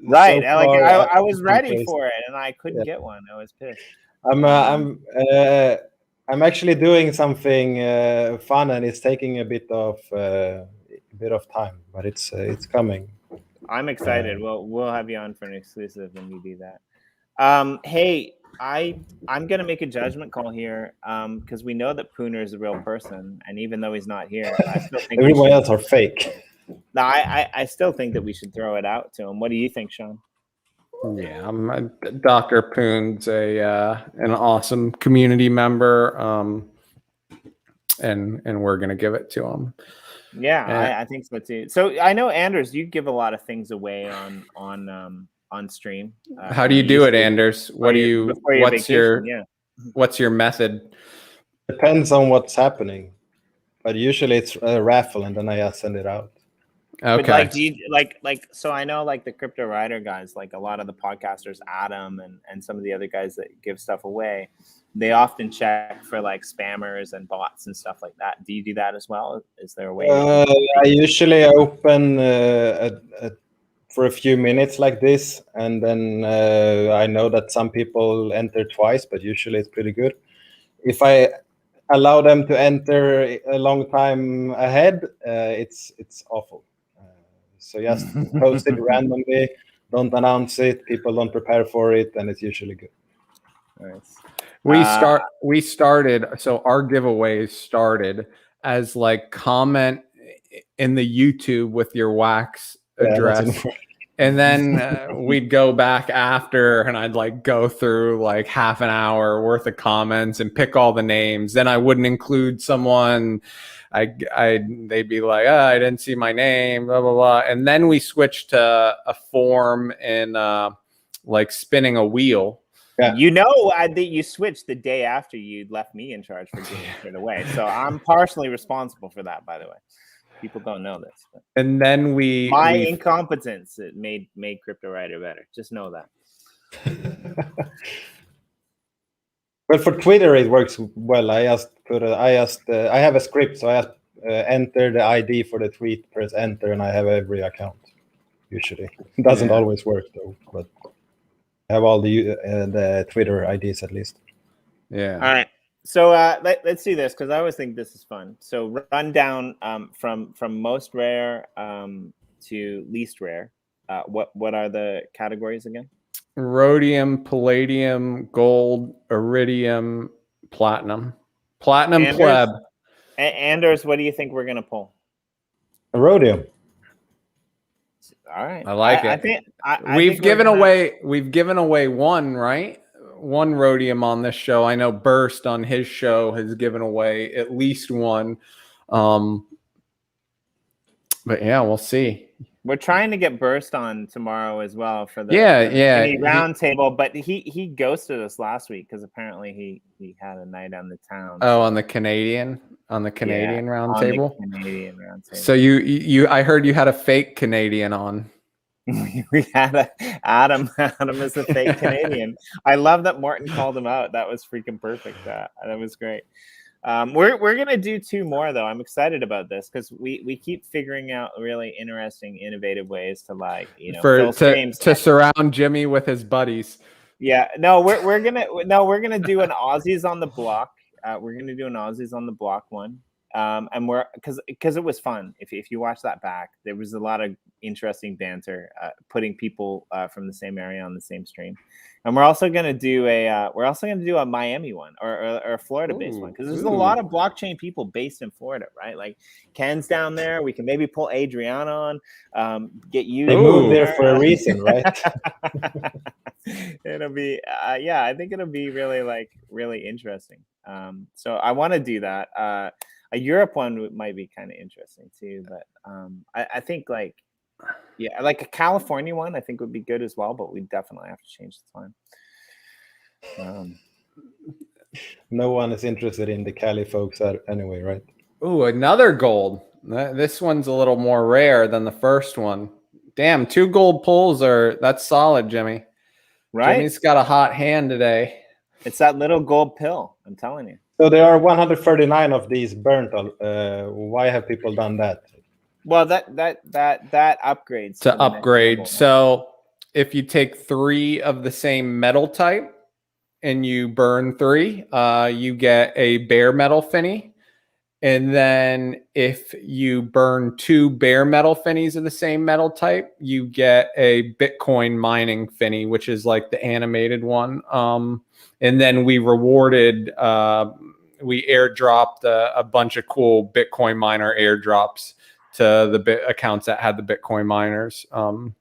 right. so far, I was ready crazy. for it and I couldn't get one. I was pissed. I'm actually doing something fun, and it's taking a bit of time, but it's coming. I'm excited. We'll have you on for an exclusive when you do that. Hey, I'm gonna make a judgment call here because we know that Pooner is a real person, and even though he's not here, I still think everyone else are fake. No, I still think that we should throw it out to him. What do you think, Sean? Yeah, Dr. Poon's an awesome community member, and we're gonna give it to him. Yeah, I think so too. So I know, Anders, you give a lot of things away on stream. How do you do it, Anders? What's your method? Depends on what's happening, but usually it's a raffle, and then I send it out. Okay. But like, do you like? So I know, like the Crypto Rider guys, like a lot of the podcasters, Adam and some of the other guys that give stuff away, they often check for like spammers and bots and stuff like that. Do you do that as well? Is there a way? I usually open for a few minutes like this, and then I know that some people enter twice, but usually it's pretty good. If I allow them to enter a long time ahead, it's awful. So just post it randomly, don't announce it, people don't prepare for it, and it's usually good. Nice. We started, so our giveaways started as like comment in the YouTube with your wax address. And then we'd go back after, and I'd like go through like half an hour worth of comments and pick all the names. Then I wouldn't include someone. They'd be like, oh, I didn't see my name, blah, blah, blah. And then we switched to a form and like spinning a wheel. Yeah. You know, that you switched the day after you left me in charge for giving it away. So I'm partially responsible for that, by the way. People don't know this. But. And then my incompetence it made Crypto Rider better. Just know that. Well, for Twitter it works well. I have a script, so I just enter the ID for the tweet, press enter, and I have every account. Usually, it doesn't always work though, but I have all the Twitter IDs at least. Yeah. All right. So let's see this because I always think this is fun. So run down from most rare to least rare. What are the categories again? Rhodium, palladium, gold, iridium, platinum. Platinum Anders? pleb. Anders, what do you think we're gonna pull? A rodeo. All right, I like it. I think We've given away one, right? One rhodium on this show. I know Burst on his show has given away at least one. But yeah, we'll see. We're trying to get Burst on tomorrow as well for the Finney roundtable, but he ghosted us last week because apparently he had a night on the town. Oh, on the Canadian roundtable. Canadian roundtable. So you I heard you had a fake Canadian on. We had Adam. Adam is a fake Canadian. I love that Morton called him out. That was freaking perfect. That was great. We're gonna do 2 more though. I'm excited about this because we keep figuring out really interesting, innovative ways to to surround Jimmy with his buddies. Yeah, no, we're gonna do an Aussies on the block. We're gonna do an Aussies on the block one. And we're because it was fun. If you watch that back, there was a lot of interesting banter, putting people from the same area on the same stream. And we're also gonna do a Miami one or a Florida based one because there's a lot of blockchain people based in Florida, right? Like Ken's down there. We can maybe pull Adriana on, get you. They moved there for a reason, right? It'll be I think it'll be really interesting. So I want to do that. A Europe one might be kind of interesting too, but I think like a California one I think would be good as well, but we definitely have to change the time. No one is interested in the Cali folks anyway, right? Ooh, another gold. This one's a little more rare than the first one. Damn, 2 gold pulls that's solid, Jimmy. Right? Jimmy's got a hot hand today. It's that little gold pill, I'm telling you. So there are 139 of these burnt. Why have people done that? Well, that upgrades to upgrade. So if you take 3 of the same metal type and you burn 3, you get a bare metal Finney. And then if you burn 2 bare metal Finneys of the same metal type, you get a Bitcoin mining Finney, which is like the animated one. And then we rewarded, we airdropped a bunch of cool Bitcoin miner airdrops to the accounts that had the Bitcoin miners. And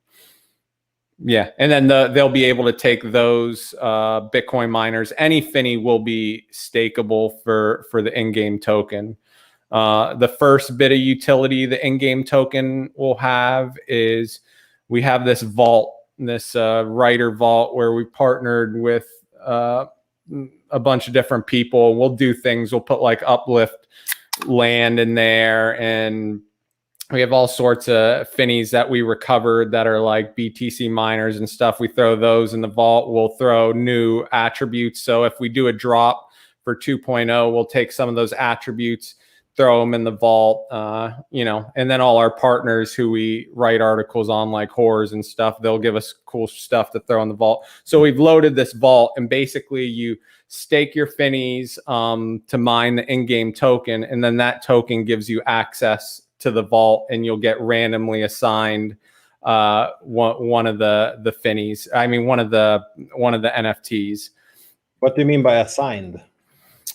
then they'll be able to take those Bitcoin miners. Any Finney will be stakeable for the in-game token. The first bit of utility the in-game token will have is we have this vault, this writer vault where we partnered with a bunch of different people. We'll do things. We'll put like uplift land in there, and we have all sorts of Finneys that we recovered that are like BTC miners and stuff. We throw those in the vault. We'll throw new attributes. So if we do a drop for 2.0, we'll take some of those attributes, throw them in the vault, and then all our partners who we write articles on, like Whores and stuff, they'll give us cool stuff to throw in the vault. So we've loaded this vault, and basically you stake your Finneys to mine the in-game token, and then that token gives you access to the vault, and you'll get randomly assigned one of the Finneys. I mean, one of the NFTs. What do you mean by assigned?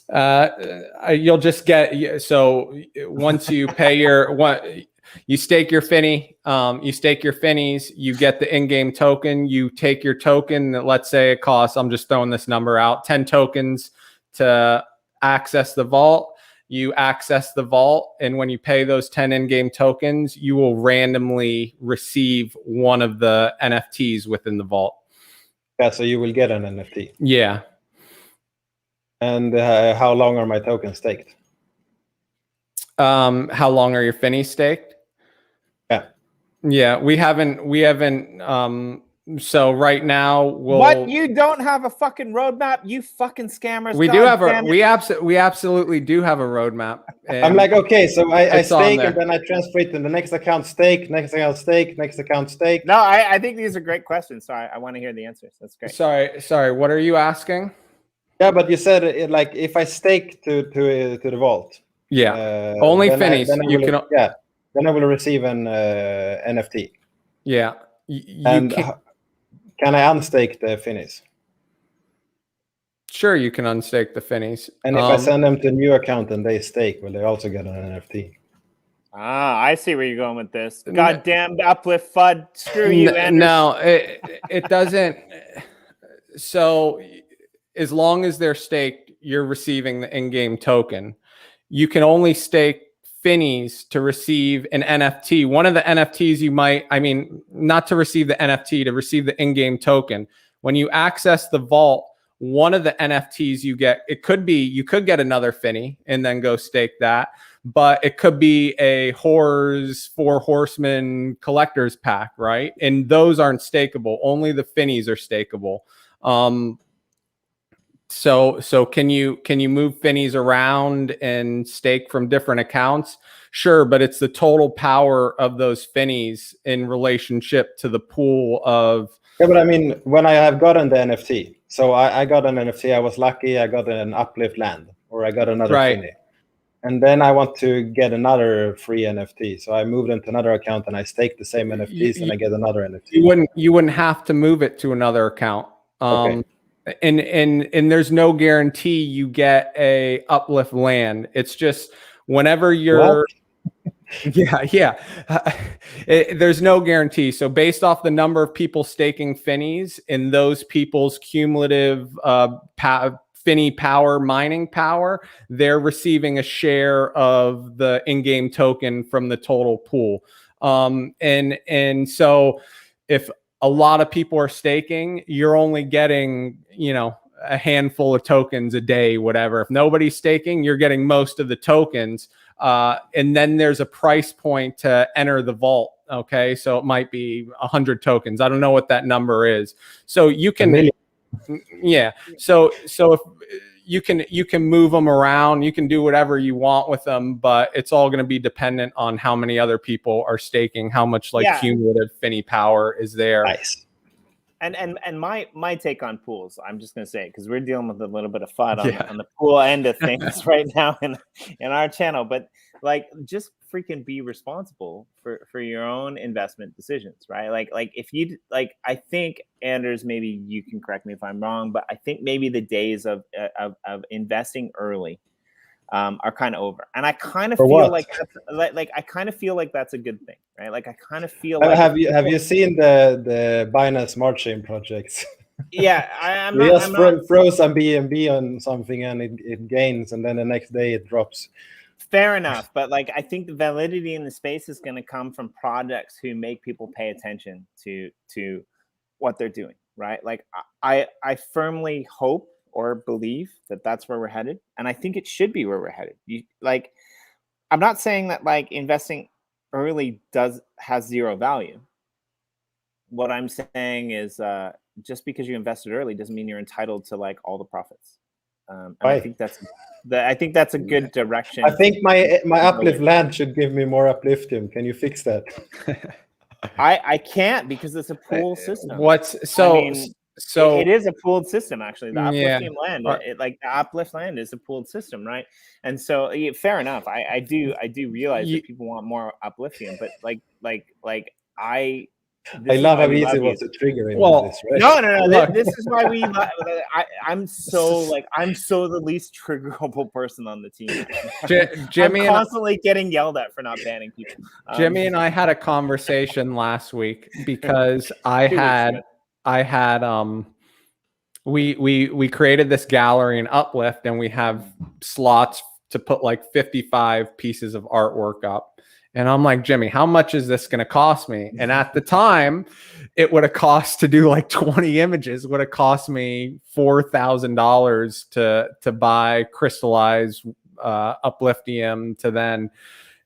You'll just get, so once you pay you stake your Finney, you stake your Finneys, you get the in-game token, you take your token, let's say it costs, I'm just throwing this number out, 10 tokens to access the vault. You access the vault, and when you pay those 10 in-game tokens, you will randomly receive one of the NFTs within the vault. Yeah, so you will get an NFT. Yeah. And how long are my tokens staked? How long are your Finneys staked? Yeah, we haven't. So right now, what? You don't have a fucking roadmap, you fucking scammers. We do have we absolutely do have a roadmap. I'm like, okay, so I stake and then I transfer it to the next account, stake, next account, stake, next account, stake. No, I think these are great questions. So I want to hear the answers. That's great. Sorry. What are you asking? Yeah, but you said like if I stake to the vault. Yeah, only Finneys. Then I will receive an NFT. Yeah. Can I unstake the Finneys? Sure, you can unstake the Finnies. And if I send them to a new account and they stake, will they also get an NFT? Ah, I see where you're going with this. Goddamn uplift FUD. Screw you, Anders. No, it doesn't. So as long as they're staked, you're receiving the in-game token. You can only stake Finnies to receive an NFT. One of the NFTs you might, I mean, not to receive the NFT, to receive the in-game token. When you access the vault, one of the NFTs you get, it could be, you could get another Finney and then go stake that, but it could be a Horrors 4 Horsemen collector's pack, right? And those aren't stakeable. Only the Finnies are stakeable. So can you move Finnies around and stake from different accounts? Sure, but it's the total power of those Finnies in relationship to the pool of. Yeah, but I mean, when I have gotten the NFT, so I got an NFT, I was lucky, I got an uplift land, or I got another Finney. And then I want to get another free NFT. So I moved into another account and I stake the same NFTs and I get another NFT. You wouldn't have to move it to another account. Okay. And there's no guarantee you get a uplift land. It's just whenever you're there's no guarantee. So based off the number of people staking Finnies and those people's cumulative Finney power, mining power, they're receiving a share of the in-game token from the total pool. And so if a lot of people are staking, you're only getting, a handful of tokens a day, whatever. If nobody's staking, you're getting most of the tokens. And then there's a price point to enter the vault. Okay. So it might be 100 tokens. I don't know what that number is. So you can, So if you can move them around, you can do whatever you want with them, but it's all going to be dependent on how many other people are staking, how much cumulative Finney power is there. Nice. And my take on pools, I'm just going to say, because we're dealing with a little bit of FUD on the pool end of things right now in our channel, but just freaking be responsible for your own investment decisions, right? Like if you I think, Anders, maybe you can correct me if I'm wrong, but I think maybe the days of investing early are kind of over, and I kind of feel like I kind of feel like that's a good thing, right? Like I kind of feel like have you seen the Binance Smart Chain projects? Yeah, I'm throw some BNB on something and it gains, and then the next day it drops. Fair enough, but I think the validity in the space is going to come from projects who make people pay attention to what they're doing, right? Like I firmly hope or believe that that's where we're headed, and I think it should be where we're headed. I'm not saying that investing early has zero value. What I'm saying is just because you invested early doesn't mean you're entitled to all the profits. And I think that's a good direction. I think my uplift land should give me more upliftium. Can you fix that? I can't, because it's a pool system. So it is a pooled system, actually. The uplifting land, the uplift land is a pooled system, right? And so, fair enough. I do realize that people want more uplifting, but I love how easy it was to trigger him on this, right? No. This is why I'm so the least triggerable person on the team. Jimmy, I'm constantly getting yelled at for not banning people. Jimmy and I had a conversation last week because we created this gallery in Uplift, and we have slots to put 55 pieces of artwork up. And I'm like, Jimmy, how much is this going to cost me? And at the time, it would have cost to do 20 images, would have cost me $4,000 to buy crystallized upliftium to then.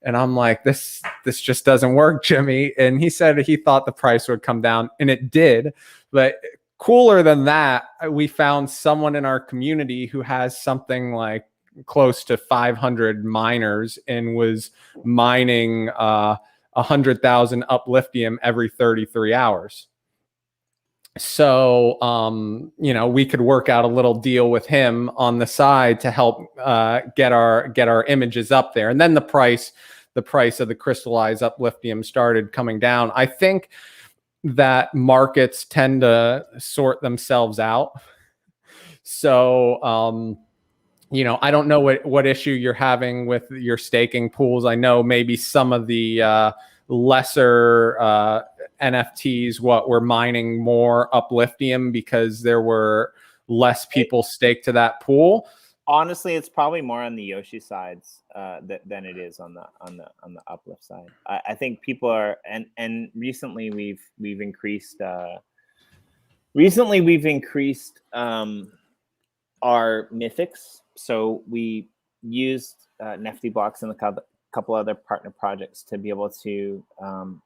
And I'm like, this just doesn't work, Jimmy. And he said he thought the price would come down, and it did. But cooler than that, we found someone in our community who has something close to 500 miners and was mining 100,000 upliftium every 33 hours. So, we could work out a little deal with him on the side to help get our images up there. And then the price of the crystallized upliftium started coming down. I think that markets tend to sort themselves out. So, you know, I don't know what issue you're having with your staking pools. I know maybe some of the lesser NFTs were mining more Upliftium because there were less people staked to that pool. Honestly, it's probably more on the Yoshi sides than it is on the Uplift side. I think people are, and recently we've increased our mythics. So we used Nifty Blocks and a couple other partner projects to be able to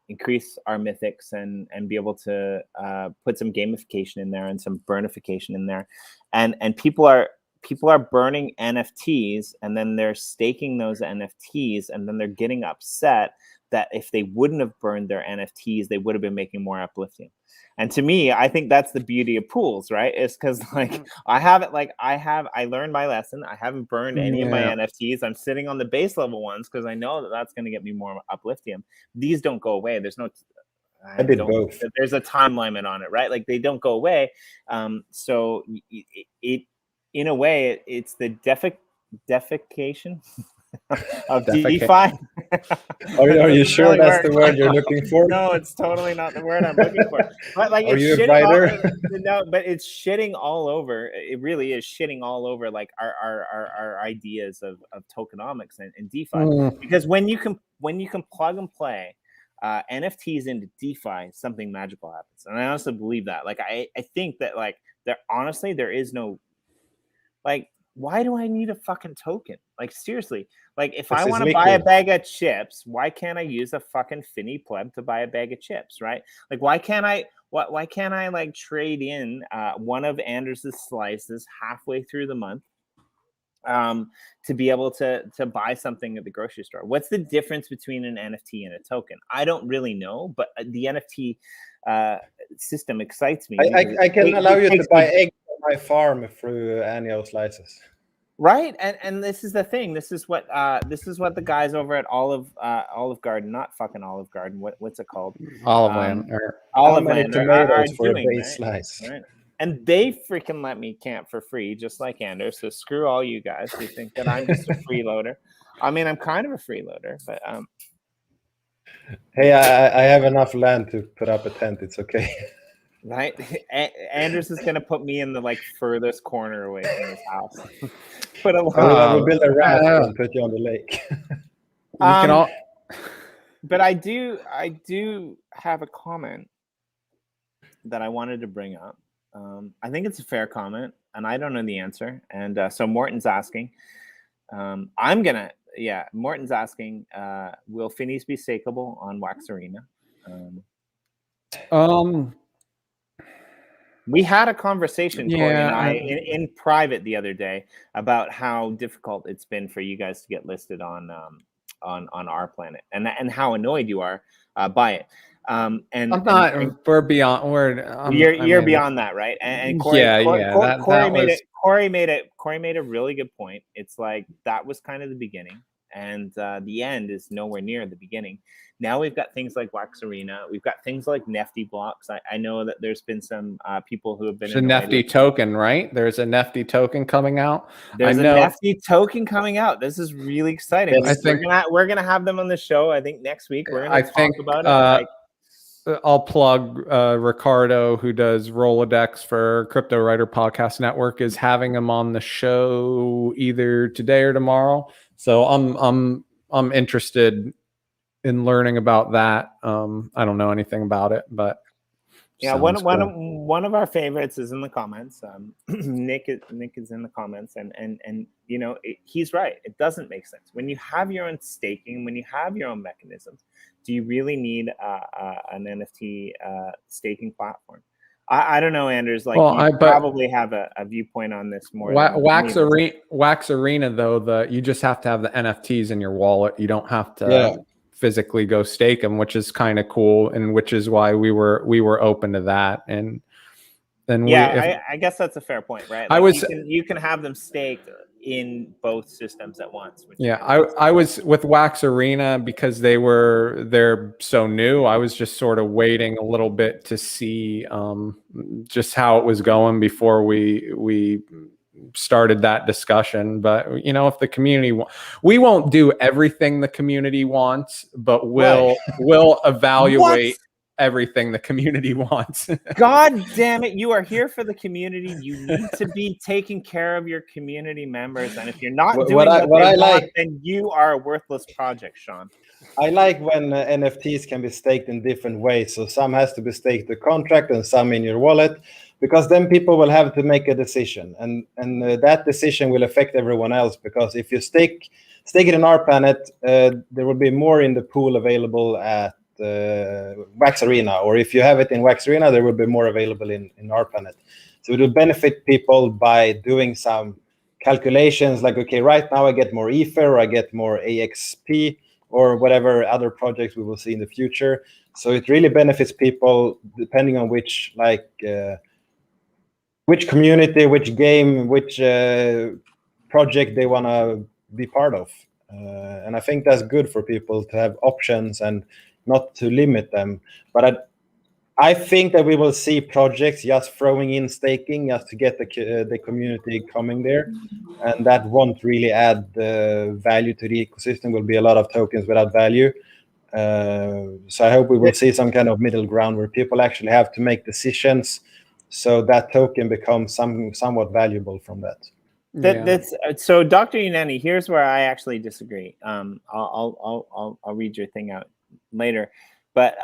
increase our mythics and be able to put some gamification in there and some burnification in there, and people are burning NFTs, and then they're staking those NFTs, and then they're getting upset that if they wouldn't have burned their NFTs, they would have been making more Uplifting. And to me, I think that's the beauty of pools, right? It's because like I learned my lesson. I haven't burned any of my NFTs. I'm sitting on the base level ones because I know that that's going to get me more Upliftium. These don't go away. There's no. I did both. There's a time limit on it, right? Like they don't go away. So it in a way, it's the defecation of DeFi. Are you sure that's the word you're looking for? No, it's totally not the word I'm looking for. But like, are you a writer? No, but it's shitting all over. It really is shitting all over like our ideas of tokenomics and DeFi. Because when you can plug and play NFTs into DeFi, something magical happens. And I honestly believe that. Like I think that like there is no, like, why do I need a fucking token? Like, seriously. Like, if I want to buy a bag of chips, why can't I use a fucking Finney pleb to buy a bag of chips, right? Like, why can't I like trade in one of Anders' slices halfway through the month to be able to buy something at the grocery store? What's the difference between an NFT and a token? I don't really know, but the NFT system excites me. I can allow you to buy eggs on my farm through annual slices. Right, and this is the thing. This is what the guys over at Olive Garden, not fucking Olive Garden. What's it called? Olive Land. Olive Land tomatoes for doing, a base slice. Right? And they freaking let me camp for free, just like Anders. So screw all you guys who think that I'm just a freeloader. I mean, I'm kind of a freeloader, but hey, I have enough land to put up a tent. It's okay. Right, Anders is gonna put me in the like furthest corner away from his house. But we'll build a raft and put you on the lake. But I do have a comment that I wanted to bring up. I think it's a fair comment, and I don't know the answer. And so Morton's asking, Morton's asking, will Finnies be stakeable on Wax Arena? We had a conversation, Corey and I, in private the other day about how difficult it's been for you guys to get listed on our planet, and how annoyed you are by it. And I'm not. We're beyond. You're beyond that, right? And Corey made a really good point. It's like that was kind of the beginning, and the end is nowhere near the beginning. Now we've got things like Wax Arena. We've got things like Nifty Blocks. I know that there's been some people who have been. There's a Nifty token, right? There's a Nifty token coming out. There's a Nifty token coming out. This is really exciting. I think we're gonna have them on the show. I think next week we're gonna talk about it. I'll plug Ricardo, who does Rolodex for Crypto Writer Podcast Network, is having him on the show either today or tomorrow. So I'm interested in learning about that. I don't know anything about it, but yeah, one of our favorites is in the comments. Nick is in the comments, and you know he's right. It doesn't make sense when you have your own staking, when you have your own mechanisms. Do you really need an NFT staking platform? I don't know, Anders. Like, you probably have a viewpoint on this more. Wax Arena, though, you just have to have the NFTs in your wallet. You don't have to physically go stake them, which is kind of cool, and which is why we were open to that. And then I guess that's a fair point, right? Like you can have them staked in both systems at once. I was with Wax Arena because they're so new. I was just sort of waiting a little bit to see just how it was going before we started that discussion. But you know, if the community, we won't do everything the community wants, but we'll evaluate everything the community wants. God damn it, you are here for the community. You need to be taking care of your community members, and if you're not doing what I want, like, then you are a worthless project, Sean. I like when NFTs can be staked in different ways. So some has to be staked to contract and some in your wallet, because then people will have to make a decision, and that decision will affect everyone else. Because if you stake it in our planet, there will be more in the pool available at Wax Arena, or if you have it in Wax Arena, there will be more available in our planet. So it will benefit people by doing some calculations like, okay, right now I get more Ether, or I get more AXP, or whatever other projects we will see in the future. So it really benefits people depending on which community, which game, which project they want to be part of. And I think that's good for people to have options and not to limit them. But I think that we will see projects just throwing in staking just to get the community coming there, and that won't really add value to the ecosystem. Will be a lot of tokens without value. So I hope we will see some kind of middle ground where people actually have to make decisions, so that token becomes somewhat valuable from that. That's so, Dr. Unani. Here's where I actually disagree. I'll read your thing out later, but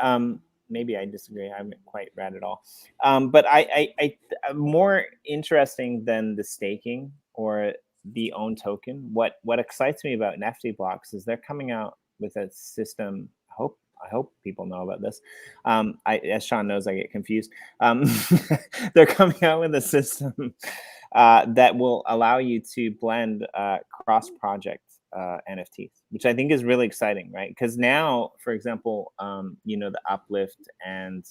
maybe I disagree. I haven't quite read it all. But I more interesting than the staking or the own token. What excites me about NFT blocks is they're coming out with a system. I hope people know about this. As Sean knows, I get confused. They're coming out with a system that will allow you to blend cross-project NFTs, which I think is really exciting, right? Because now, for example, you know, the Uplift and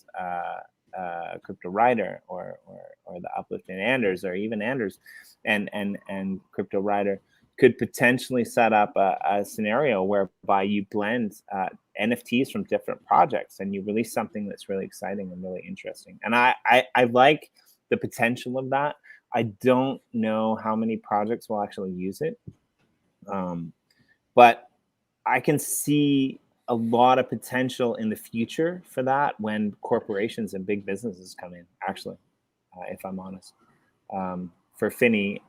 Crypto Rider, or the Uplift and Anders, or even Anders and Crypto Rider, could potentially set up a scenario whereby you blend NFTs from different projects and you release something that's really exciting and really interesting. And I like the potential of that. I don't know how many projects will actually use it, but I can see a lot of potential in the future for that when corporations and big businesses come in, actually, if I'm honest. For Finney,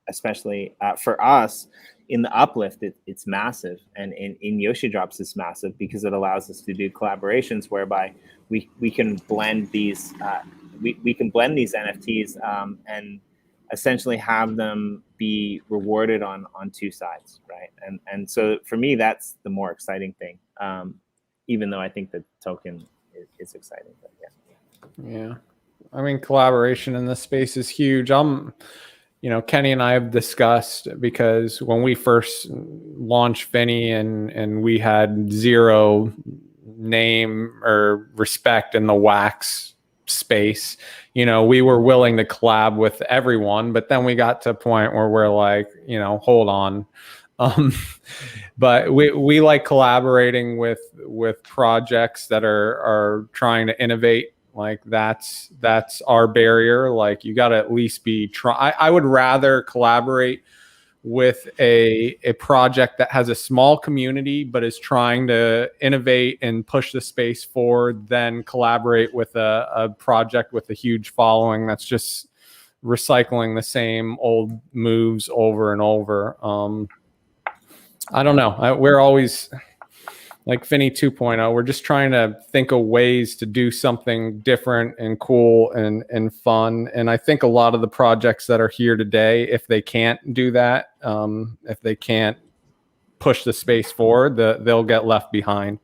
especially for us in the Uplift, it's massive, and in Yoshi Drops it's massive because it allows us to do collaborations whereby we can blend these we can blend these NFTs and essentially have them be rewarded on two sides, right? And so for me, that's the more exciting thing, even though I think the token is exciting. But yeah, I mean, collaboration in this space is huge. You know, Kenny and I have discussed, because when we first launched Finney and we had zero name or respect in the wax space, you know, we were willing to collab with everyone, but then we got to a point where we're like, you know, hold on. But we like collaborating with projects that are trying to innovate. Like that's our barrier. Like you got to at least be I would rather collaborate with a project that has a small community but is trying to innovate and push the space forward than collaborate with a project with a huge following that's just recycling the same old moves over and over. I don't know. We're always like Finney 2.0. We're just trying to think of ways to do something different and cool and fun. And I think a lot of the projects that are here today, if they can't do that, if they can't push the space forward, they'll get left behind.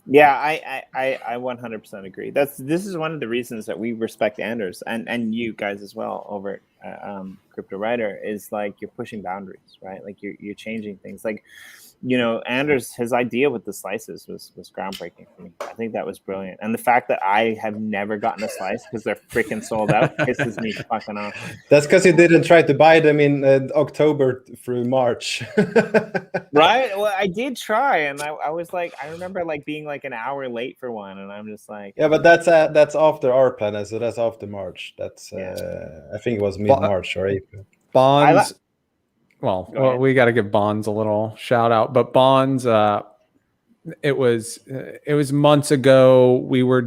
yeah, I 100% agree. This is one of the reasons that we respect Anders and you guys as well over at Crypto Rider, is like you're pushing boundaries, right? Like you're changing things. Like Anders, his idea with the slices was groundbreaking for me. I think that was brilliant, and the fact that I have never gotten a slice because they're freaking sold out pisses me fucking off. That's because you didn't try to buy them in October through March. Right? Well, I did try, and I was like, I remember like being like an hour late for one, and I'm just like, yeah, but that's after our plan, so that's after March. That's I think it was mid-March or April. Bonds. Go Well, ahead. we got to give Bonds a little shout out, but Bonds, it was months ago. We were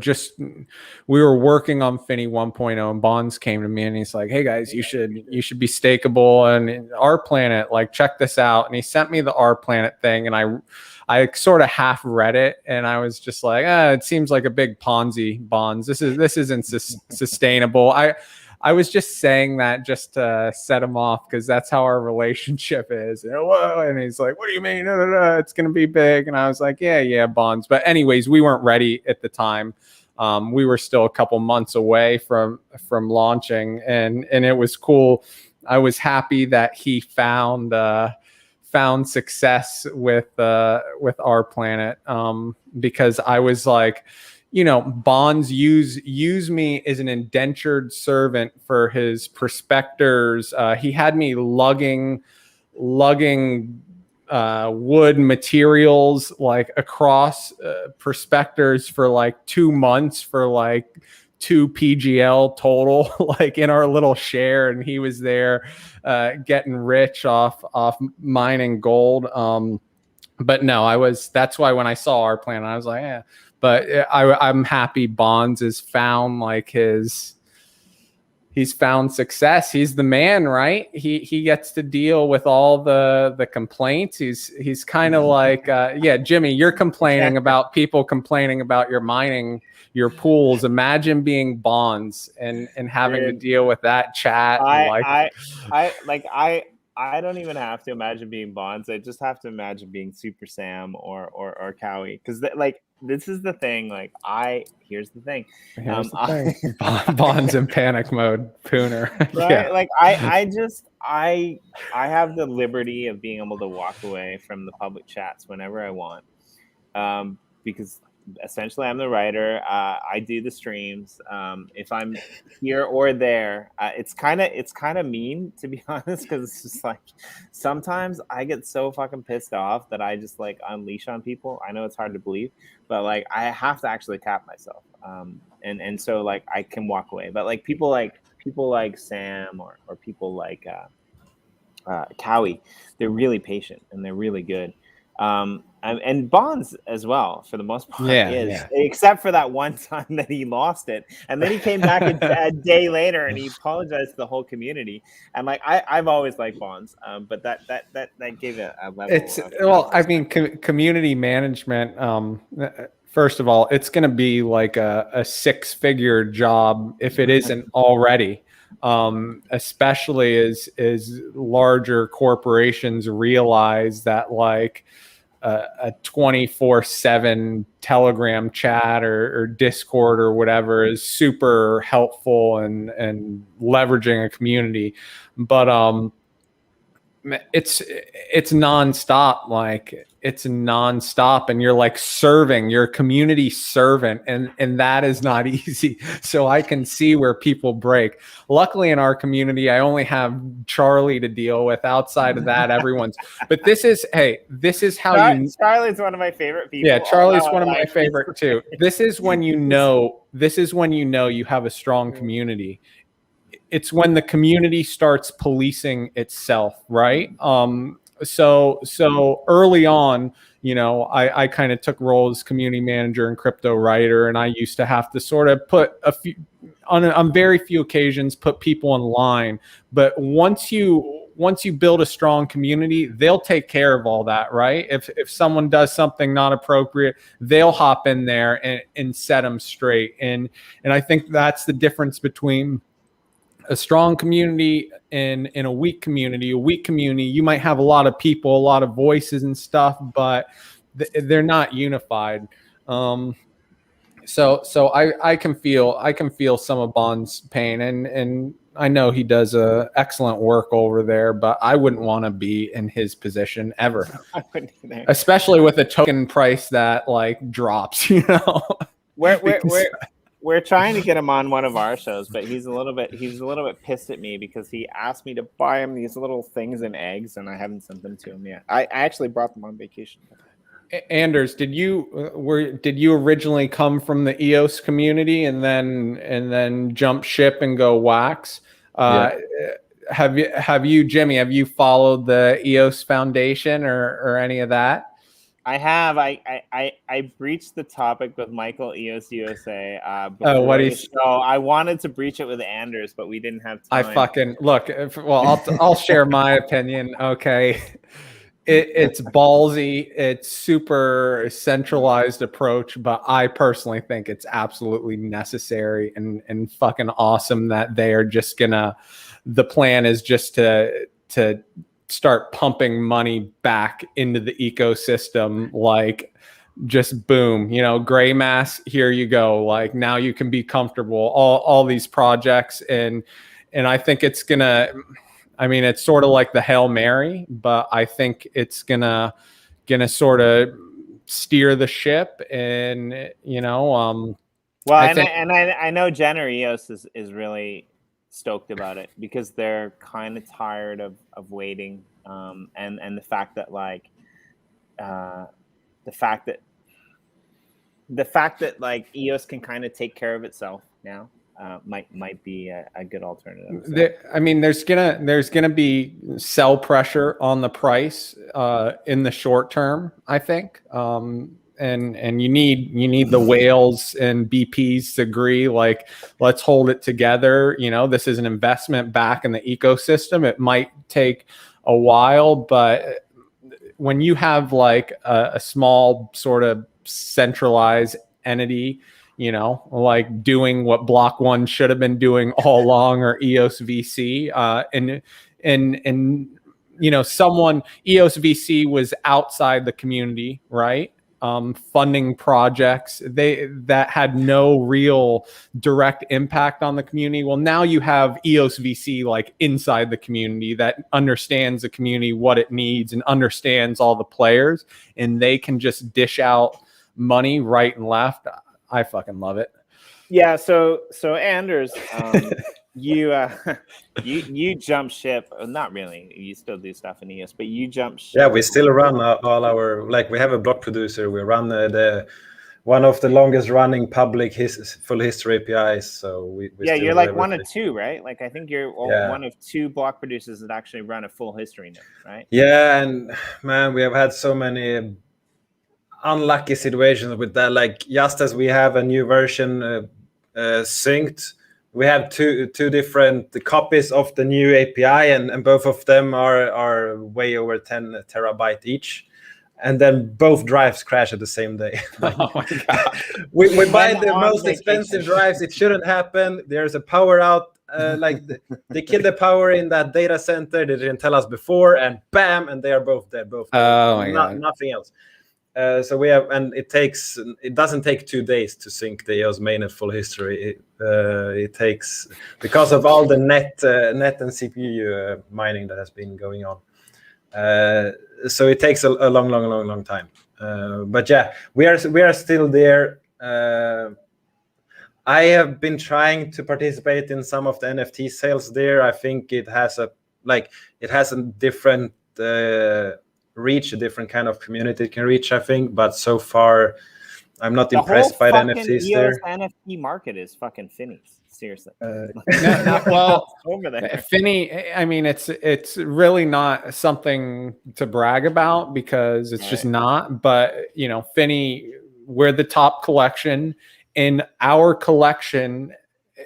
working on Finney 1.0, and Bonds came to me and he's like, "Hey guys, you should be stakeable and our planet. Like, check this out." And he sent me the our planet thing, and I sort of half read it, and I was just like, it seems like a big Ponzi, Bonds. This isn't sustainable. I was just saying that just to set him off because that's how our relationship is. And he's like, "What do you mean? No, it's going to be big." And I was like, yeah, Bonds. But anyways, we weren't ready at the time. We were still a couple months away from launching, and it was cool. I was happy that he found success with our planet, because I was like, Bonds use me as an indentured servant for his prospectors. He had me lugging wood materials like across prospectors for like 2 months for like 2 PGL total, like in our little share, and he was there getting rich off mining gold. But no, that's why when I saw our plan, I was like, yeah. But I'm happy Bonds has found like he's found success. He's the man, right? He gets to deal with all the complaints. He's kind of like, Jimmy, you're complaining about people complaining about your mining, your pools. Imagine being Bonds and having to deal with that chat. I don't even have to imagine being Bonds. I just have to imagine being Super Sam or Cowie, because this is the thing. Here's the thing. Bonds in panic mode, Pooner. Right? Yeah. Like I have the liberty of being able to walk away from the public chats whenever I want, because essentially I'm the writer. I do the streams. If I'm here or there, it's kind of mean, to be honest, because it's just like sometimes I get so fucking pissed off that I just like unleash on people. I know it's hard to believe, but like I have to actually cap myself, and so like I can walk away. But like people like Sam or people like Cowie, they're really patient and they're really good. And Bonds as well, for the most part, except for that one time that he lost it, and then he came back a day later and he apologized to the whole community. And like I've always liked Bonds, but that gave it a level. I mean, community management. First of all, it's going to be like a 6-figure job if it isn't already. Especially as larger corporations realize that like a 24/7 Telegram chat or Discord or whatever is super helpful and leveraging a community. But it's nonstop. Like it's nonstop, and you're like you're a community servant, and that is not easy. So I can see where people break. Luckily in our community, I only have Charlie to deal with. Outside of that, everyone's, but this is how Charlie's one of my favorite people. Yeah, Charlie's one of my favorite too. This is when you know you have a strong community. It's when the community starts policing itself, right? So early on, I kind of took roles as community manager and crypto writer, and I used to have to sort of put on very few occasions, put people in line. But once you build a strong community, they'll take care of all that, right? If someone does something not appropriate, they'll hop in there and set them straight. And I think that's the difference between a strong community and a weak community. A weak community, you might have a lot of people, a lot of voices and stuff, but they're not unified. So I can feel some of Bond's pain, and I know he does excellent work over there, but I wouldn't want to be in his position ever, I wouldn't either. especially with a token price that like drops. You know, We're trying to get him on one of our shows, but he's a little bit pissed at me because he asked me to buy him these little things in eggs, and I haven't sent them to him yet. I actually brought them on vacation. Anders, did you originally come from the EOS community and then jump ship and go wax? Have you, Jimmy? Have you followed the EOS Foundation or any of that? I have. I breached the topic with Michael EOS USA. What the show. I wanted to breach it with Anders, but we didn't have time. I fucking look. Well, I'll share my opinion. Okay. It's ballsy. It's super centralized approach, but I personally think it's absolutely necessary and fucking awesome that they are just gonna. The plan is just to start pumping money back into the ecosystem, like just boom, you know, gray mass. Here you go. Like now you can be comfortable. All these projects and I think it's gonna. I mean, it's sort of like the Hail Mary, but I think it's gonna sort of steer the ship, and you know, well, I know Jenner EOS is really stoked about it because they're kind of tired of waiting, and the fact that like the fact that like EOS can kind of take care of itself now. Might be a good alternative. So. I mean, there's gonna be sell pressure on the price in the short term, I think, and you need the whales and BPs to agree. Like, let's hold it together. You know, this is an investment back in the ecosystem. It might take a while, but when you have like a small sort of centralized entity, you know, like doing what Block One should have been doing all along, or EOS VC, and you know, EOS VC was outside the community, right? Funding projects that had no real direct impact on the community. Well, now you have EOS VC like inside the community that understands the community, what it needs, and understands all the players, and they can just dish out money right and left. I fucking love it. Yeah. So Anders, you jump ship. Not really. You still do stuff in EOS, but you jump ship. Yeah, we still run all our, like, we have a block producer. We run the one of the longest running public full history APIs. So we you're like one of two, right? Like I think you're one of two block producers that actually run a full history now, right? Yeah, and man, we have had so many unlucky situations with that. Like just as we have a new version synced, we have two different copies of the new API, and both of them are way over 10 terabyte each, and then both drives crash at the same day. Like, oh my God. we buy the most expensive drives. It shouldn't happen. There's a power out. Like they killed the power in that data center. They didn't tell us before, and bam, and they are both dead. Both dead. Oh my God. Nothing else. So we have, and it doesn't take 2 days to sync the EOS mainnet full history. It takes, because of all the net and CPU mining that has been going on. So it takes a long time. But yeah, we are still there. I have been trying to participate in some of the NFT sales there. I think it has a different reach, a different kind of community it can reach, I think, but so far I'm not impressed by the NFTs there. The NFT market is fucking Finney. Seriously. Well, over there. Finney, I mean, it's really not something to brag about because it's just not. But you know, Finney, we're the top collection, and our collection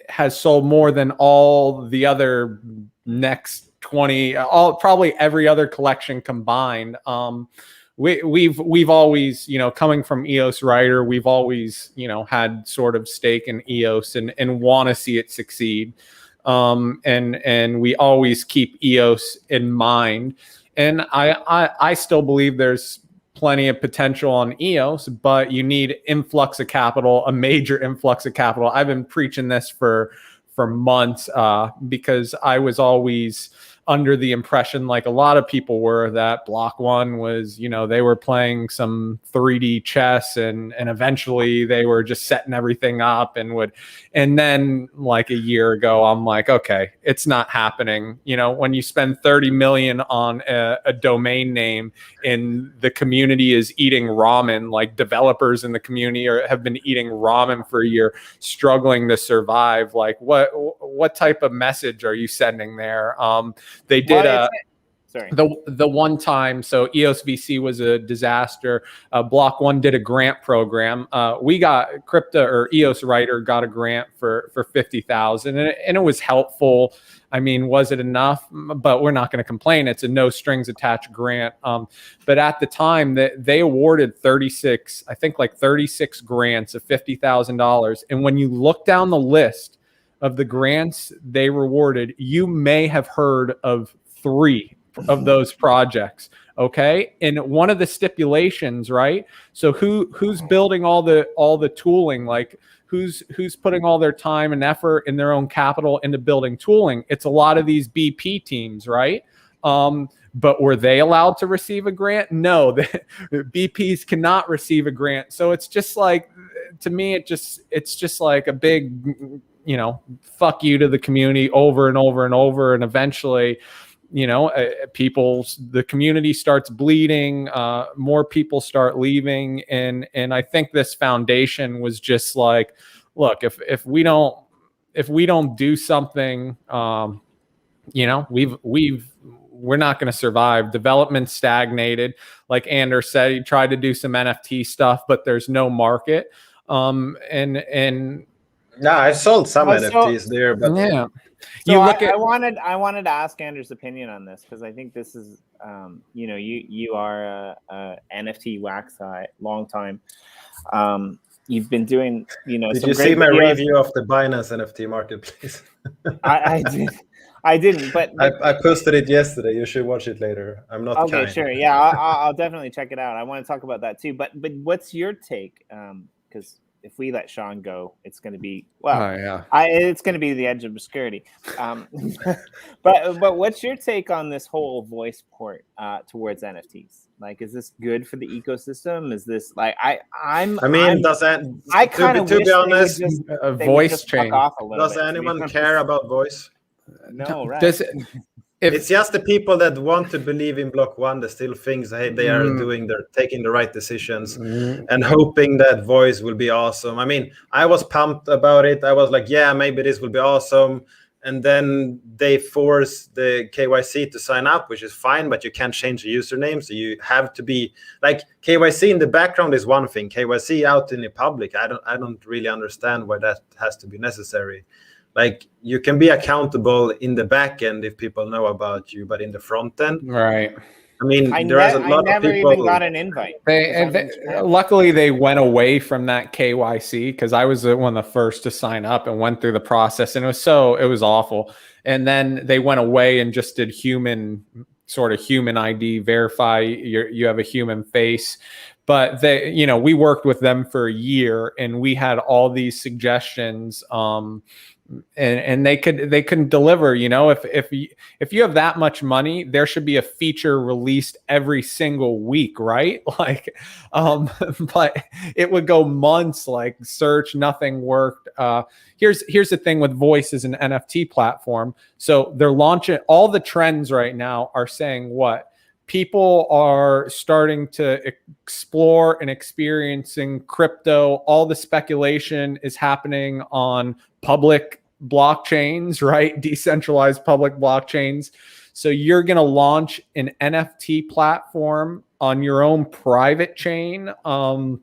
has sold more than all the other next 20, probably every other collection combined. We've always, you know, coming from EOS writer, we've always, you know, had sort of stake in EOS and want to see it succeed. And we always keep EOS in mind. And I still believe there's plenty of potential on EOS, but you need influx of capital, a major influx of capital. I've been preaching this for for months because I was always under the impression, like a lot of people were, that Block One was, you know, they were playing some 3D chess and eventually they were just setting everything up and then like a year ago, I'm like, okay, it's not happening. You know, when you spend 30 million on a domain name and the community is eating ramen, like developers in the community have been eating ramen for a year, struggling to survive. Like what type of message are you sending there? They did the one time, so EOS VC was a disaster. Block One did a grant program. We got Crypto or EOS Writer got a grant for 50,000, and it was helpful. I mean, was it enough? But we're not going to complain. It's a no strings attached grant. But at the time that they awarded 36 grants of $50,000, and when you look down the list of the grants they rewarded, you may have heard of 3 of those projects. Okay. And one of the stipulations, right? So who's building all the tooling? Like who's putting all their time and effort and their own capital into building tooling? It's a lot of these BP teams, right? But were they allowed to receive a grant? No, the BPs cannot receive a grant. So it's just like, to me, it's just like a big, you know, fuck you to the community over and over and over. And eventually, you know, the community starts bleeding, more people start leaving. And I think this foundation was just like, look, if we don't do something, you know, we're not going to survive. Development stagnated. Like Anders said, he tried to do some NFT stuff, but there's no market. Yeah, I sold some NFTs there, but yeah. So I wanted to ask Anders' opinion on this, because I think this is, you know, you are a NFT wax guy, long time. You've been doing, you know. Did you see my review of the Binance NFT marketplace? I didn't, but I posted it yesterday. You should watch it later. I'm not okay. kind. Sure, yeah, I'll definitely check it out. I want to talk about that too. But what's your take? Because if we let Sean go, it's going to be it's going to be the edge of obscurity. But what's your take on this whole voice port towards NFTs? Like, is this good for the ecosystem? Is this like I kind of to be honest, a voice change. Does anyone care about voice? No, right? It's just the people that want to believe in Block One that still thinks they are taking the right decisions and hoping that voice will be awesome. I mean, I was pumped about it. I was like, yeah, maybe this will be awesome. And then they force the KYC to sign up, which is fine, but you can't change the username. So you have to be like, KYC in the background is one thing. KYC out in the public, I don't really understand why that has to be necessary. Like, you can be accountable in the back end if people know about you, but in the front end, right? I mean, I never even got an invite. Luckily, they went away from that KYC, because I was one of the first to sign up and went through the process, and it was awful. And then they went away and just did human ID, verify you have a human face. But they, you know, we worked with them for a year, and we had all these suggestions. And they couldn't deliver. You know, if you have that much money, there should be a feature released every single week, right? Like, but it would go months. Like, search, nothing worked. Here's the thing with Voice as an NFT platform. So they're launching, all the trends right now are saying what? People are starting to explore and experiencing crypto. All the speculation is happening on public blockchains, right? Decentralized public blockchains. So you're going to launch an NFT platform on your own private chain. And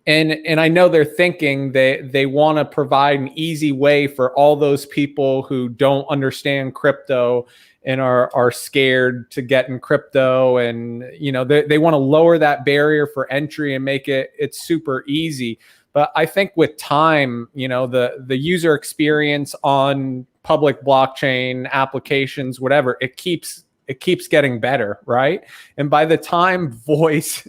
I know they're thinking they want to provide an easy way for all those people who don't understand crypto and are scared to get in crypto. And, you know, they want to lower that barrier for entry and make it's super easy. But I think with time, you know, the user experience on public blockchain applications, whatever, it keeps getting better, right? And by the time Voice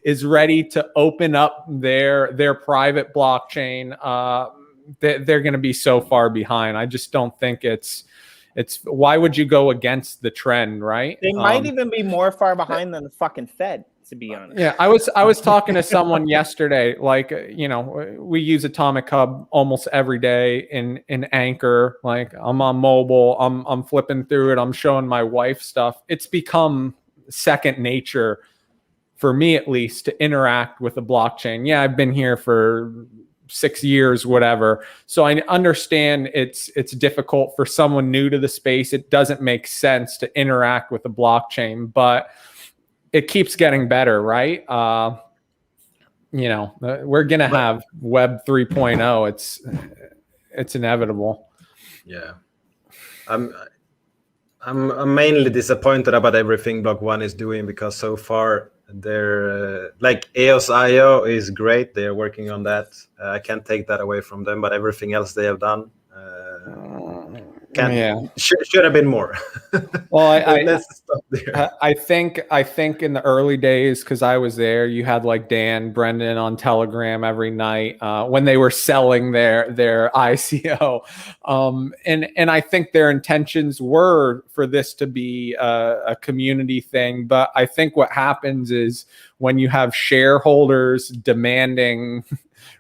is ready to open up their private blockchain, they're going to be so far behind. I just don't think it's why would you go against the trend, right? They might even be more far behind than the fucking Fed, to be honest. Yeah, I was talking to someone yesterday, like, we use Atomic Hub almost every day in Anchor. Like, I'm on mobile, I'm flipping through it, I'm showing my wife stuff. It's become second nature for me, at least, to interact with the blockchain. Yeah, I've been here for 6 years, whatever. So I understand it's difficult for someone new to the space. It doesn't make sense to interact with the blockchain, but it keeps getting better, right? We're gonna have Web 3.0. It's inevitable. Yeah, I'm mainly disappointed about everything Block One is doing, because so far they're like EOS.io is great. They're working on that. I can't take that away from them, but everything else they have done should have been more. Well, let's stop there. I think in the early days, because I was there, you had like Dan, Brendan on Telegram every night when they were selling their ICO, and I think their intentions were for this to be a community thing. But I think what happens is when you have shareholders demanding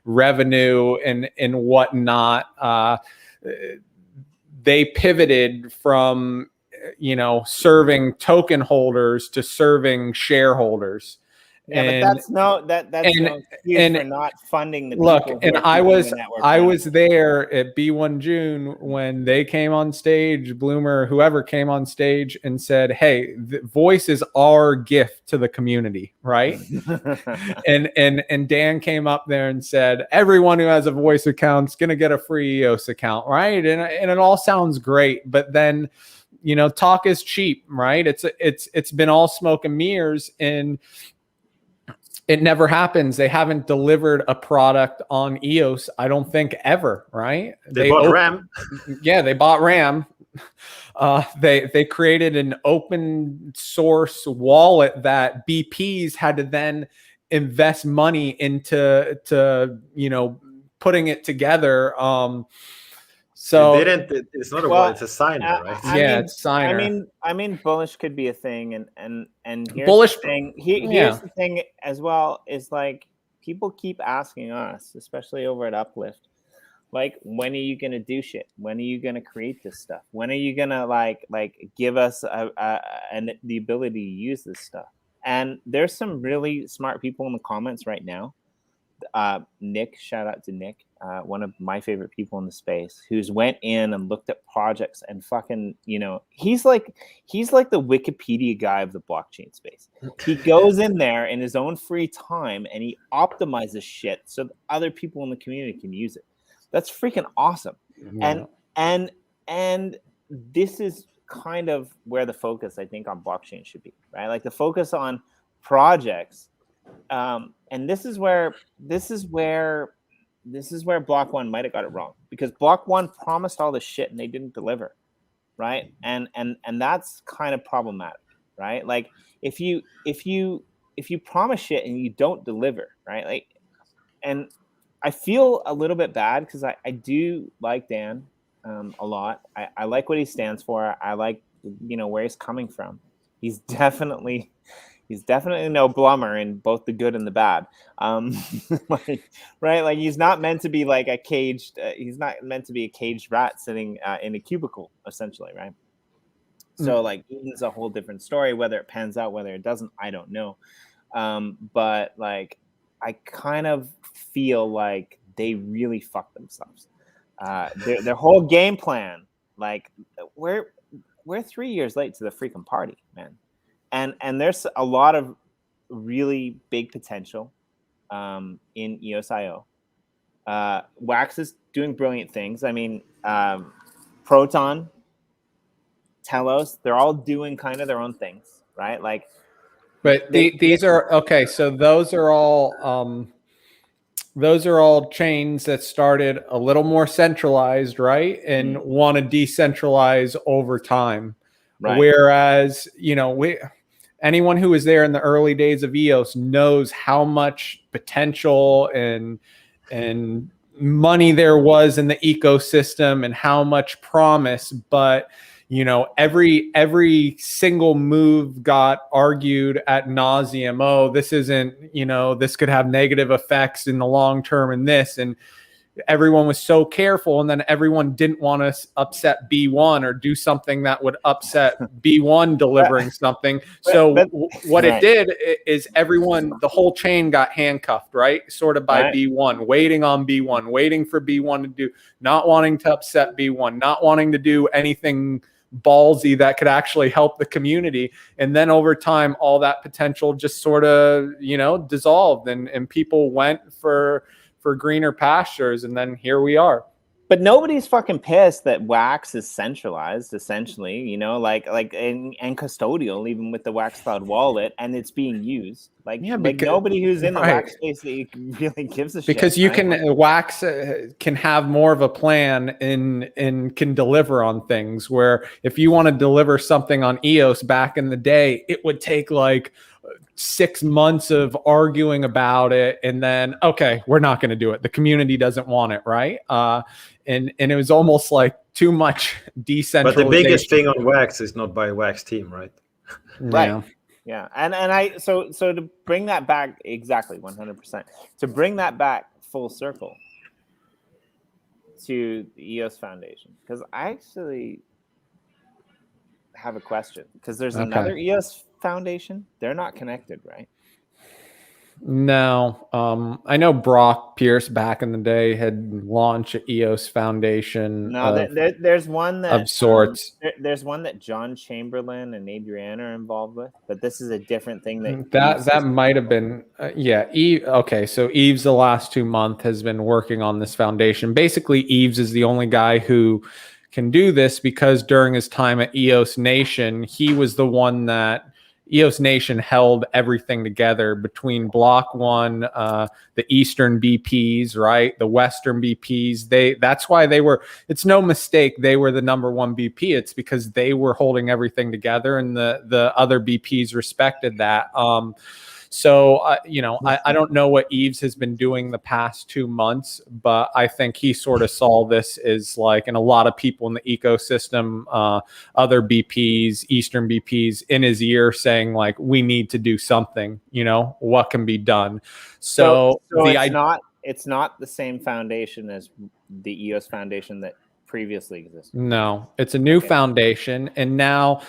revenue and whatnot, they pivoted from serving token holders to serving shareholders. Yeah, but that's no excuse for not funding the people. Look, and I was there at B1 June when they came on stage, Bloomer, whoever came on stage and said, "Hey, the voice is our gift to the community," right? and Dan came up there and said, "Everyone who has a voice account is going to get a free EOS account," right? And it all sounds great, but then talk is cheap, right? It's been all smoke and mirrors, and it never happens. They haven't delivered a product on EOS, I don't think, ever, right? They bought RAM. Yeah, they bought RAM. They created an open source wallet that BPs had to then invest money into putting it together. So it's not a wallet, it's a signer, right? It's signer. I mean, bullish could be a thing, and here's bullish the thing. Here's the thing as well, is like, people keep asking us, especially over at Uplift, like, when are you gonna do shit? When are you gonna create this stuff? When are you gonna like give us the ability to use this stuff? And there's some really smart people in the comments right now. Nick, shout out to Nick, one of my favorite people in the space, who's went in and looked at projects and fucking, he's like the Wikipedia guy of the blockchain space. He goes in there in his own free time and he optimizes shit so that other people in the community can use it. That's freaking awesome. Yeah. And this is kind of where the focus, I think, on blockchain should be, right? Like, the focus on projects. And this is where Block One might have got it wrong, because Block One promised all this shit and they didn't deliver, right? And that's kind of problematic, right? Like, if you promise shit and you don't deliver, right? Like, and I feel a little bit bad, because I do like Dan a lot. I like what he stands for. I like where he's coming from. He's definitely no blummer in both the good and the bad. Right? Like, he's not meant to be like a caged. He's not meant to be a caged rat sitting in a cubicle, essentially, right? So, like, Eden's a whole different story. Whether it pans out, whether it doesn't, I don't know. But like, I kind of feel like they really fucked themselves. Their whole game plan, like, we're 3 years late to the freaking party, man. And there's a lot of really big potential in EOS.io. Wax is doing brilliant things. I mean, Proton, Telos, they're all doing kind of their own things, right? Like, but these are okay. So those are all chains that started a little more centralized, right? And want to decentralize over time. Right. Whereas, anyone who was there in the early days of EOS knows how much potential and money there was in the ecosystem and how much promise, but every single move got argued ad nauseum. Oh, this isn't, this could have negative effects in the long term and this, and everyone was so careful, and then everyone didn't want to upset B1 or do something that would upset B1 delivering something. So what it did is the whole chain got handcuffed, right? Sort of by B1, waiting on B1, waiting for B1 to do, not wanting to upset B1, not wanting to do anything ballsy that could actually help the community. And then over time, all that potential just sort of, dissolved, and people went for greener pastures, and then here we are. But nobody's fucking pissed that wax is centralized, essentially, and custodial, even with the Wax Cloud wallet, and it's being used. Nobody who's in the wax space really gives a shit. Because you can wax can have more of a plan and can deliver on things. Where if you want to deliver something on EOS back in the day, it would take like 6 months of arguing about it, and then okay, we're not going to do it. The community doesn't want it, right? And it was almost like too much decentralization. But the biggest thing on wax is not by wax team, right? Right. Yeah. And so to bring that back, exactly 100%. To bring that back full circle to the EOS Foundation, because I actually have a question, because there's another EOS Foundation. They're not connected, right? No. I know Brock Pierce back in the day had launched an EOS Foundation. No, there's one that of sorts. There's one that John Chamberlain and Adriana are involved with, but this is a different thing that might have been Eve. Okay, so Eves the last 2 months has been working on this foundation. Basically, Eves is the only guy who can do this, because during his time at EOS Nation, he was the one that EOS Nation held everything together between Block 1, the Eastern BPs, right? The Western BPs. That's why they were, it's no mistake they were the number one BP. It's because they were holding everything together, and the other BPs respected that. So, I don't know what Eves has been doing the past 2 months, but I think he sort of saw this as and a lot of people in the ecosystem, other BPs, Eastern BPs in his ear saying we need to do something, what can be done. So it's not the same foundation as the EOS Foundation that previously existed. No, it's a new foundation. And now,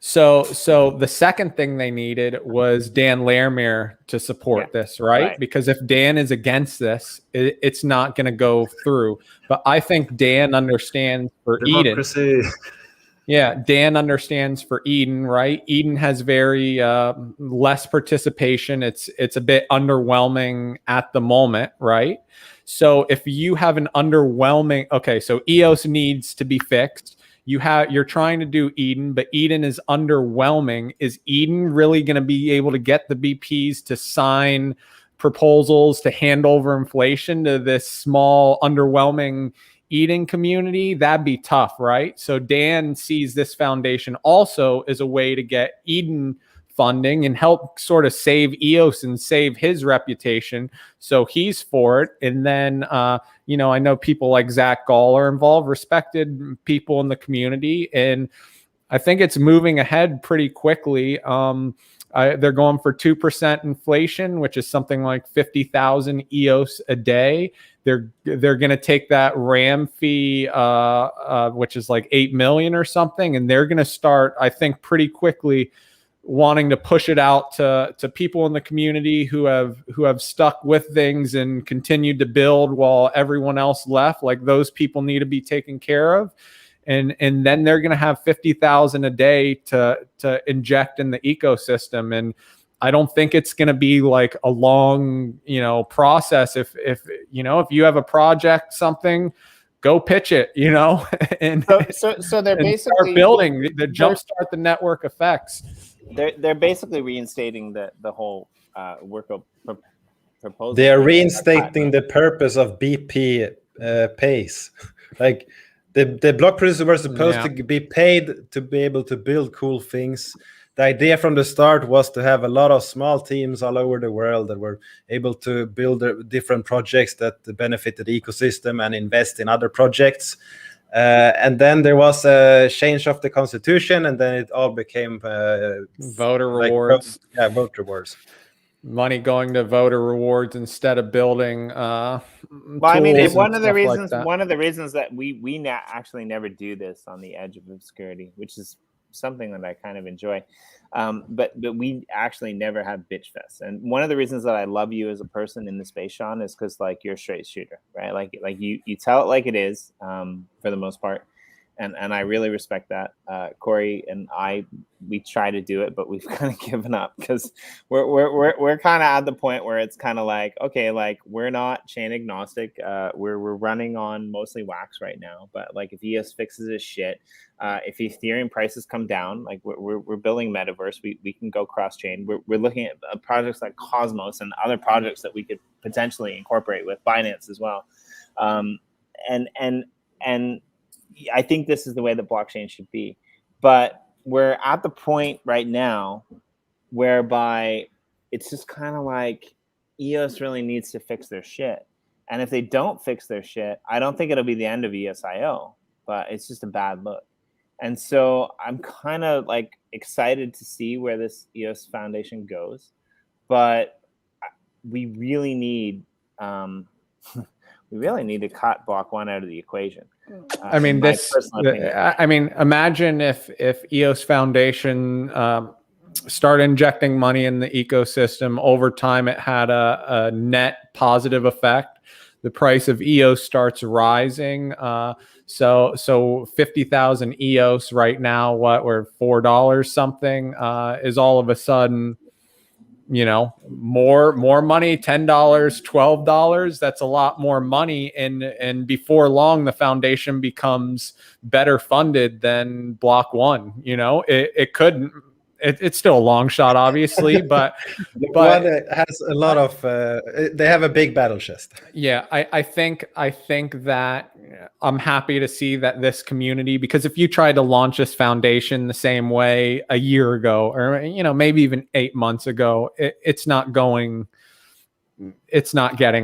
So the second thing they needed was Dan Lermere to support this, right? Because if Dan is against this, it's not going to go through. But I think Dan understands for Democracy. Eden. Yeah, Dan understands for Eden, right? Eden has very less participation. It's a bit underwhelming at the moment, right? So if you have an underwhelming, so EOS needs to be fixed. You're trying to do Eden, but Eden is underwhelming. Is Eden really going to be able to get the BPs to sign proposals to hand over inflation to this small, underwhelming Eden community? That'd be tough, right? So Dan sees this foundation also as a way to get Eden funding and help sort of save EOS and save his reputation. So he's for it. And then, I know people like Zach Gall are involved, respected people in the community. And I think it's moving ahead pretty quickly. They're going for 2% inflation, which is something like 50,000 EOS a day. They're going to take that RAM fee, which is like 8 million or something. And they're going to start, I think, pretty quickly wanting to push it out to people in the community who have stuck with things and continued to build while everyone else left. Those people need to be taken care of. And then they're going to have 50,000 a day to inject in the ecosystem. And I don't think it's going to be a long, process. If you have a project, something, go pitch it, and so they're basically start building the jumpstart the network effects. They're basically reinstating the whole workup proposal. They are reinstating the purpose of BP pays. The block producers were supposed to be paid to be able to build cool things, the idea from the start was to have a lot of small teams all over the world that were able to build different projects that benefited the ecosystem and invest in other projects. And then there was a change of the constitution, and then it all became voter rewards. Voter rewards. Money going to voter rewards instead of building. Well, I mean, one of the reasons that we actually never do this on the edge of obscurity, which is something that I kind of enjoy, but we actually never have bitch fests. And one of the reasons that I love you as a person in the space, Sean, is because like you're a straight shooter, right? Like you tell it like it is, for the most part. And I really respect that. Corey and we try to do it, but we've kind of given up because we're kind of at the point where it's kind of like, okay, like we're not chain agnostic. We're running on mostly wax right now, but like if EOS fixes his shit, if Ethereum prices come down, like we're building metaverse, we can go cross chain. We're looking at projects like Cosmos and other projects that we could potentially incorporate with Binance as well, and I think this is the way that blockchain should be. But we're at the point right now whereby it's just kind of like EOS really needs to fix their shit. And if they don't fix their shit, I don't think it'll be the end of EOS.io, but it's just a bad look. And so I'm kind of like excited to see where this EOS Foundation goes. But we really need to cut block one out of the equation. I mean, imagine if EOS Foundation start injecting money in the ecosystem. Over time, it had a net positive effect. The price of EOS starts rising. So 50,000 EOS right now, we're $4 something, is all of a sudden, more money, $10, $12. That's a lot more money. And before long, the foundation becomes better funded than Block One. It couldn't. It's still a long shot, obviously, but one has a lot of. They have a big battle chest. Yeah, I think that I'm happy to see that this community, because if you tried to launch this foundation the same way a year ago, or maybe even 8 months ago, it's not getting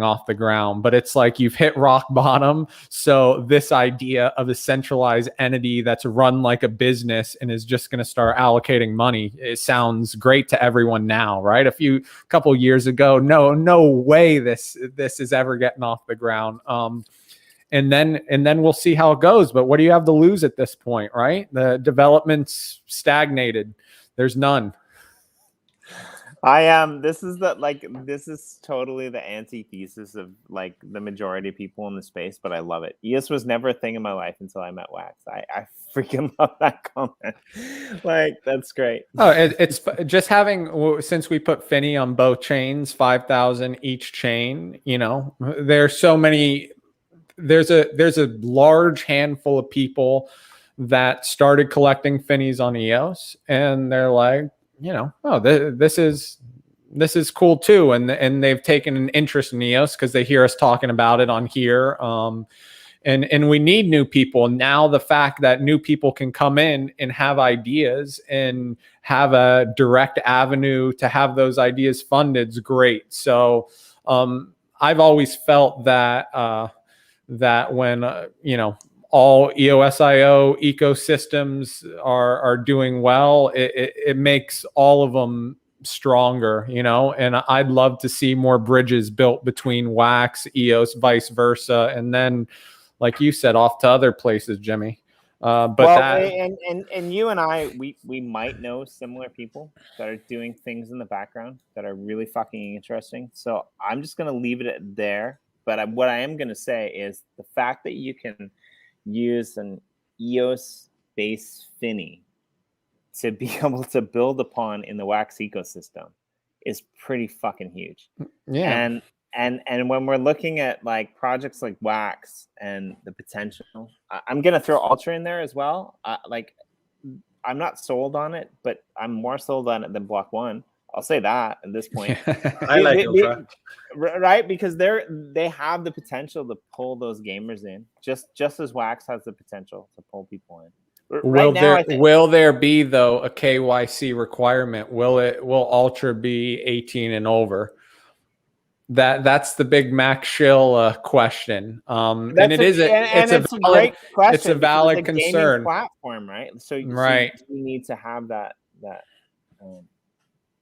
off the ground. But it's like you've hit rock bottom. So this idea of a centralized entity that's run like a business and is just going to start allocating money, it sounds great to everyone now, right? A couple years ago, no way this is ever getting off the ground. And then we'll see how it goes. But what do you have to lose at this point, right? The development's stagnated. There's none. This is totally the antithesis of like the majority of people in the space, but I love it. EOS was never a thing in my life until I met Wax. I freaking love that comment. Like, that's great. Oh, it's just having, since we put Finney on both chains, 5,000 each chain, there's so many, there's a large handful of people that started collecting Finneys on EOS, and they're like, this is cool too, and they've taken an interest in EOS because they hear us talking about it on here, and we need new people now. The fact that new people can come in and have ideas and have a direct avenue to have those ideas funded is great. So I've always felt that when all EOS.io ecosystems are doing well, it makes all of them stronger, and I'd love to see more bridges built between Wax, EOS, vice versa, and then, like you said, off to other places, Jimmy. And you and I, we might know similar people that are doing things in the background that are really fucking interesting. So I'm just going to leave it at there. But what I am going to say is the fact that you can use an EOS-based Finney to be able to build upon in the Wax ecosystem is pretty fucking huge. Yeah. And when we're looking at like projects like Wax and the potential, I'm gonna throw Ultra in there as well. I'm not sold on it, but I'm more sold on it than Block One. I'll say that at this point. I like Ultra. Right, because they have the potential to pull those gamers in, just as Wax has the potential to pull people in. Right now, will there be though a KYC requirement? Will Ultra be 18 and over? That's the big Max Schill question. And it's a great question. It's a valid concern. Gaming platform, right? So right. So you need to have that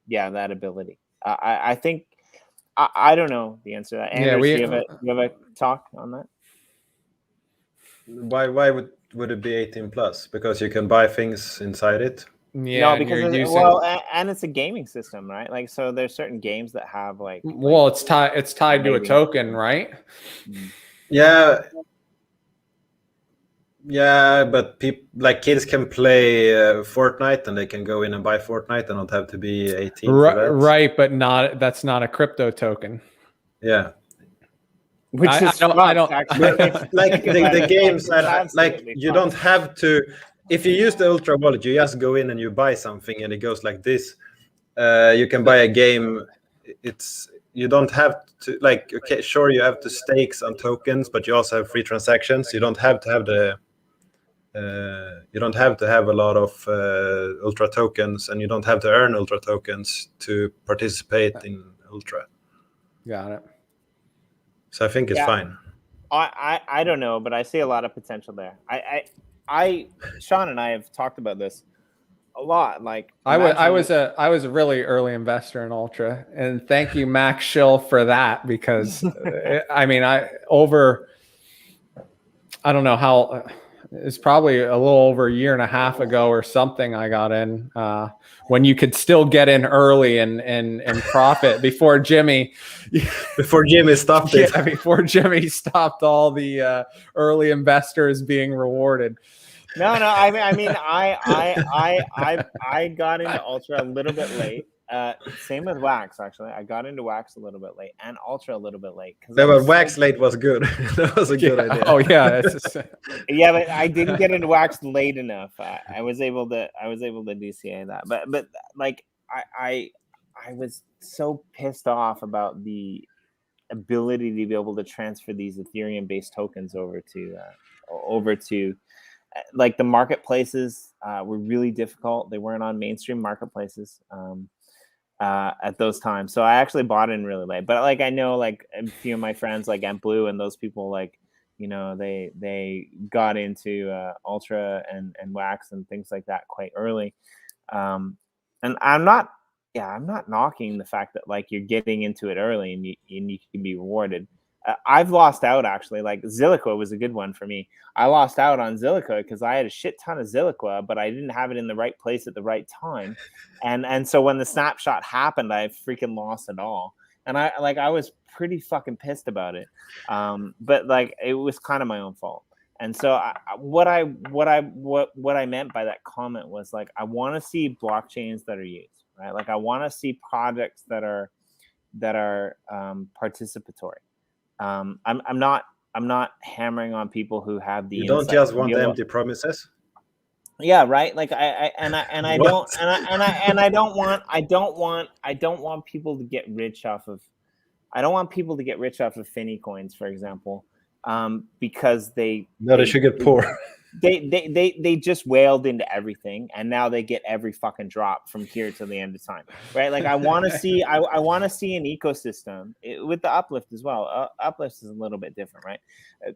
that ability. I think I don't know the answer to that. Anders, do you have a talk on that? Why would it be 18 plus? Because you can buy things inside it. Yeah, no, because and it's a gaming system, right? Like, so there's certain games that have it's tied to a token, right? Yeah, but kids can play Fortnite and they can go in and buy Fortnite and not have to be 18 for that. Right, but that's not a crypto token. Yeah. Which I don't the games that you don't have to. If you use the Ultra wallet, you just go in and you buy something and it goes like this. You can buy a game. You don't have to okay, sure, you have to stakes on tokens, but you also have free transactions. You don't have to have a lot of Ultra tokens, and you don't have to earn Ultra tokens to participate in Ultra. Got it. So I think it's fine. I don't know, but I see a lot of potential there. Sean and I have talked about this a lot. Like, I was a really early investor in Ultra, and thank you, Max Schill, for that, because I don't know how. It's probably a little over a year and a half ago or something. I got in when you could still get in early and profit before Jimmy stopped it. Yeah, before Jimmy stopped all the early investors being rewarded. No. I got into Ultra a little bit late. Same with Wax, actually. I got into Wax a little bit late and Ultra a little bit late. But Wax late was good. That was a good idea. Oh yeah, yeah, but I didn't get into Wax late enough. I was able to DCA that, but like I was so pissed off about the ability to be able to transfer these Ethereum-based tokens over to like the marketplaces were really difficult. They weren't on mainstream marketplaces at those times. So I actually bought in really late. But like I know like a few of my friends like Blue and those people, like, you know, they got into Ultra and Wax and things like that quite early. And I'm not knocking the fact that like you're getting into it early and you can be rewarded. I've lost out, actually. Like Zilliqua was a good one for me. I lost out on Zilliqua because I had a shit ton of Zilliqua, but I didn't have it in the right place at the right time. And so when the snapshot happened, I freaking lost it all. And I was pretty fucking pissed about it. But like it was kind of my own fault. And so what I meant by that comment was like I want to see blockchains that are used, right? Like I want to see projects that are participatory. I'm not hammering on people who have the. You don't just want empty promises. Yeah, right. Like I don't want people to get rich off of. I don't want people to get rich off of Finney coins, for example, because they should get poor. They just whaled into everything, and now they get every fucking drop from here to the end of time, right? Like I want to see an ecosystem with the uplift as well. Uplift is a little bit different, right?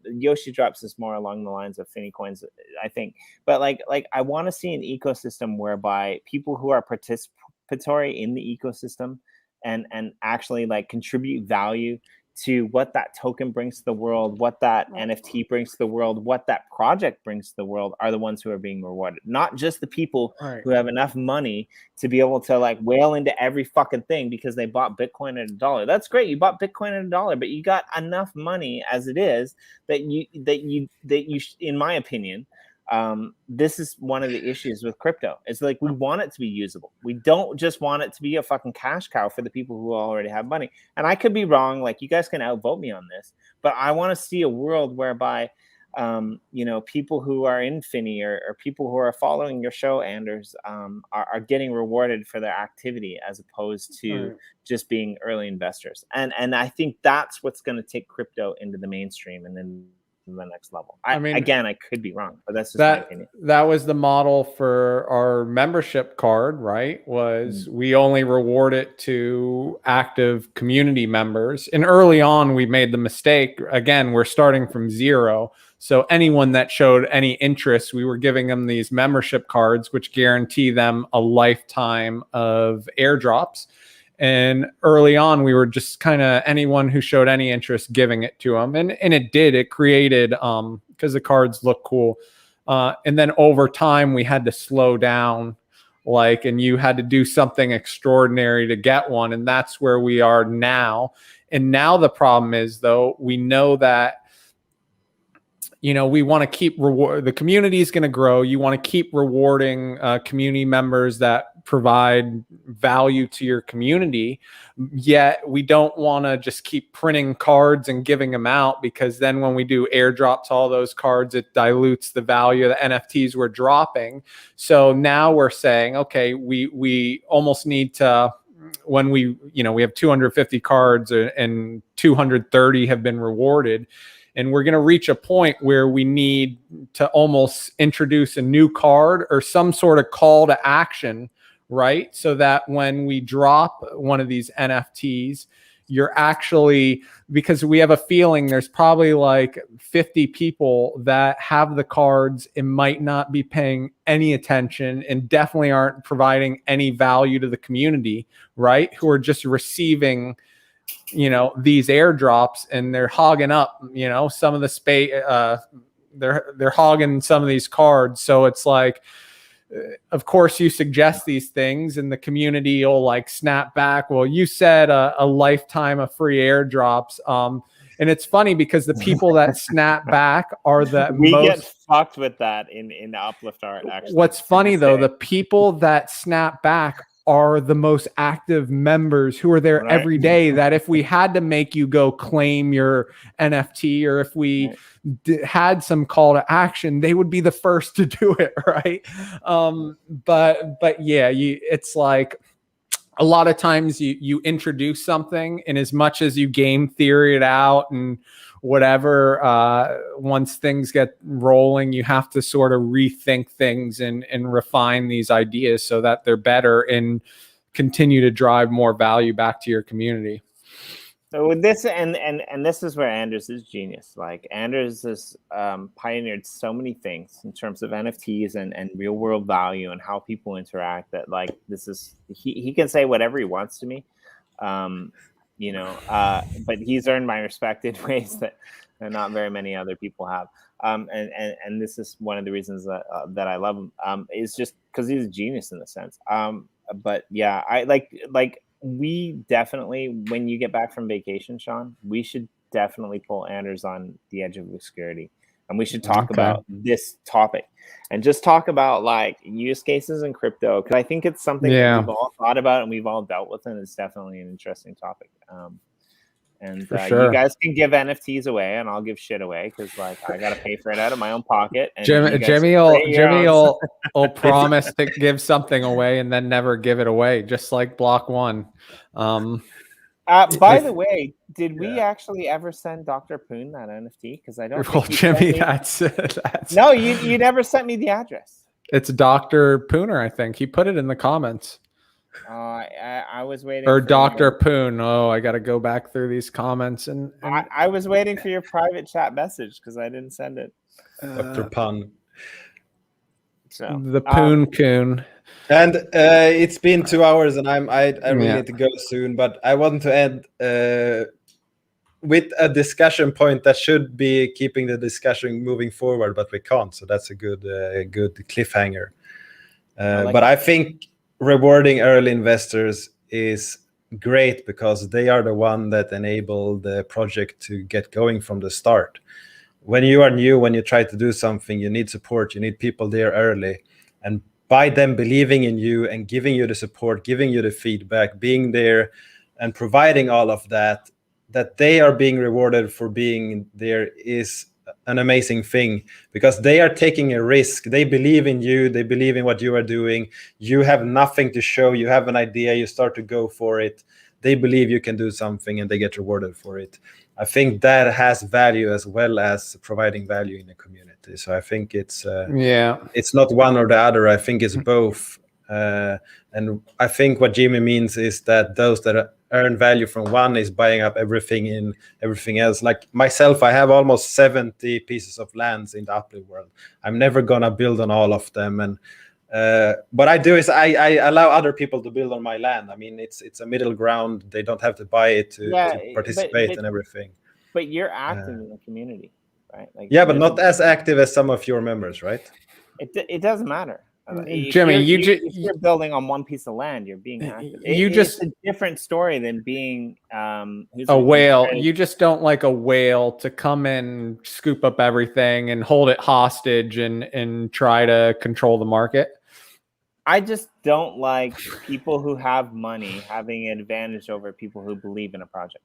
Yoshi drops is more along the lines of Finney coins, I think, but like I want to see an ecosystem whereby people who are participatory in the ecosystem and actually like contribute value to what that token brings to the world, what that NFT brings to the world, what that project brings to the world are the ones who are being rewarded. Not just the people who have enough money to be able to like whale into every fucking thing because they bought Bitcoin at $1. That's great. You bought Bitcoin at $1, but you got enough money as it is that you in my opinion, this is one of the issues with crypto. It's like we want it to be usable. We don't just want it to be a fucking cash cow for the people who already have money. And I could be wrong. Like you guys can outvote me on this, but I want to see a world whereby, people who are in Finney or people who are following your show, Anders, are getting rewarded for their activity as opposed to just being early investors. And I think that's what's going to take crypto into the mainstream and then to the next level. I mean, again, I could be wrong, but that's just my opinion. That was the model for our membership card, right? Was we only reward it to active community members. And early on, we made the mistake. Again, we're starting from zero. So anyone that showed any interest, we were giving them these membership cards, which guarantee them a lifetime of airdrops. And early on, we were just kind of anyone who showed any interest giving it to them. And it did. It created, because the cards look cool. And then over time, we had to slow down, and you had to do something extraordinary to get one. And that's where we are now. And now the problem is, though, we know that, we want to keep the community is going to grow. You want to keep rewarding community members that provide value to your community. Yet we don't want to just keep printing cards and giving them out, because then when we do airdrops, all those cards, it dilutes the value of the NFTs we're dropping. So now we're saying, okay, we almost need to, when we have 250 cards and 230 have been rewarded. And we're going to reach a point where we need to almost introduce a new card or some sort of call to action, right? So that when we drop one of these NFTs, you're actually, because we have a feeling there's probably 50 people that have the cards and might not be paying any attention and definitely aren't providing any value to the community, right? Who are just receiving these airdrops, and they're hogging up some of the space. They're hogging some of these cards. So it's of course you suggest these things and the community will snap back. Well, you said a lifetime of free airdrops. And it's funny because the people that snap back are we get fucked with that in Uplift Art. Actually, what's funny though, the people that snap back are the most active members who are there every day, that if we had to make you go claim your NFT, or if we had some call to action, they would be the first to do it, right? But yeah, it's a lot of times you introduce something, and as much as you game theory it out and whatever, once things get rolling, you have to sort of rethink things and refine these ideas so that they're better and continue to drive more value back to your community. So with this, and this is where Anders is genius. Anders has pioneered so many things in terms of NFTs and real world value and how people interact, that this is, he can say whatever he wants to me. But he's earned my respect in ways that not very many other people have. And this is one of the reasons that I love him. Is just because he's a genius in a sense. But yeah, I we definitely, when you get back from vacation, Sean, we should definitely pull Anders on the edge of obscurity, and we should talk about this topic and just talk about use cases in crypto, because I think it's something that we've all thought about and we've all dealt with, and it's definitely an interesting topic. Sure. You guys can give NFTs away, and I'll give shit away because I gotta pay for it out of my own pocket. And Jimmy will promise to give something away and then never give it away, just like Block One. By the way, did we actually ever send Dr. Poon that NFT? Because I don't. Well, Jimmy, that's no. You never sent me the address. It's Dr. Pooner, I think. He put it in the comments. I was waiting. Or Dr. Poon. Oh, I got to go back through these comments and I was waiting for your private chat message because I didn't send it. Dr. Pun. So the Poon Coon. And it's been 2 hours, and I really need to go soon. But I want to end with a discussion point that should be keeping the discussion moving forward, but we can't. So that's a good cliffhanger. But I think rewarding early investors is great because they are the one that enable the project to get going from the start. When you are new, when you try to do something, you need support, you need people there early. And by them believing in you and giving you the support, giving you the feedback, being there and providing all of that they are being rewarded for being there is an amazing thing, because they are taking a risk. They believe in you. They believe in what you are doing. You have nothing to show. You have an idea. You start to go for it. They believe you can do something, and they get rewarded for it. I think that has value as well as providing value in the community. So I think it's not one or the other. I think it's both. And I think what Jimmy means is that those that earn value from one is buying up everything in everything else. Like myself, I have almost 70 pieces of lands in the uplift world. I'm never gonna build on all of them, and what I do is I allow other people to build on my land. I mean, it's a middle ground. They don't have to buy it to participate and everything. But you're active in the community, right? Like, yeah, but not as active as some of your members, right? It doesn't matter. Jimmy, if you're building on one piece of land, you're being active. It's a different story than being a whale. You just don't like a whale to come in, scoop up everything, and hold it hostage and try to control the market. I just don't like people who have money having an advantage over people who believe in a project.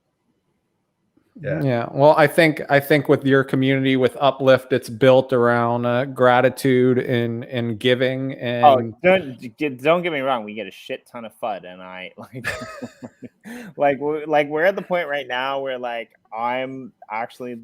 Yeah. Well, I think with your community, with Uplift, it's built around gratitude and giving. And don't get me wrong, we get a shit ton of FUD, and I like we're at the point right now where like I'm actually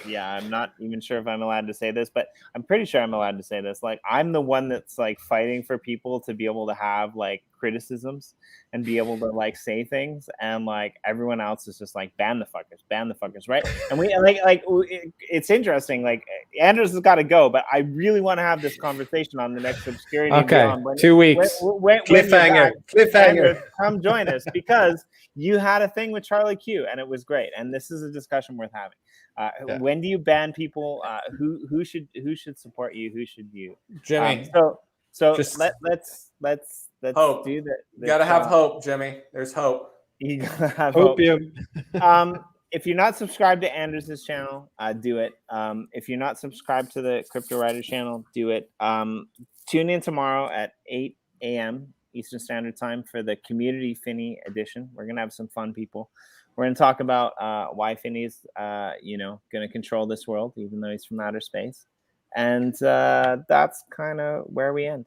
I'm not even sure if I'm allowed to say this, but I'm pretty sure I'm allowed to say this. Like, I'm the one that's like fighting for people to be able to have like criticisms and be able to like say things, and like everyone else is just like ban the fuckers, right? And we it's interesting. Like, Anders has got to go, but I really want to have this conversation on the next Obscurity. Okay, Beyond. 2 weeks. Cliffhanger. Anders, come join us, because you had a thing with Charlie Q, and it was great. And this is a discussion worth having. When do you ban people? Who should support you? Who should you? Jimmy. Let's hope. do that. You gotta have hope, Jimmy. There's hope. You gotta have hope. If you're not subscribed to Anders' channel, do it. If you're not subscribed to the Crypto Writer channel, do it. Tune in tomorrow at 8 a.m. Eastern Standard Time for the Community Finney edition. We're gonna have some fun people. We're going to talk about why Finney's, going to control this world, even though he's from outer space. And that's kind of where we end.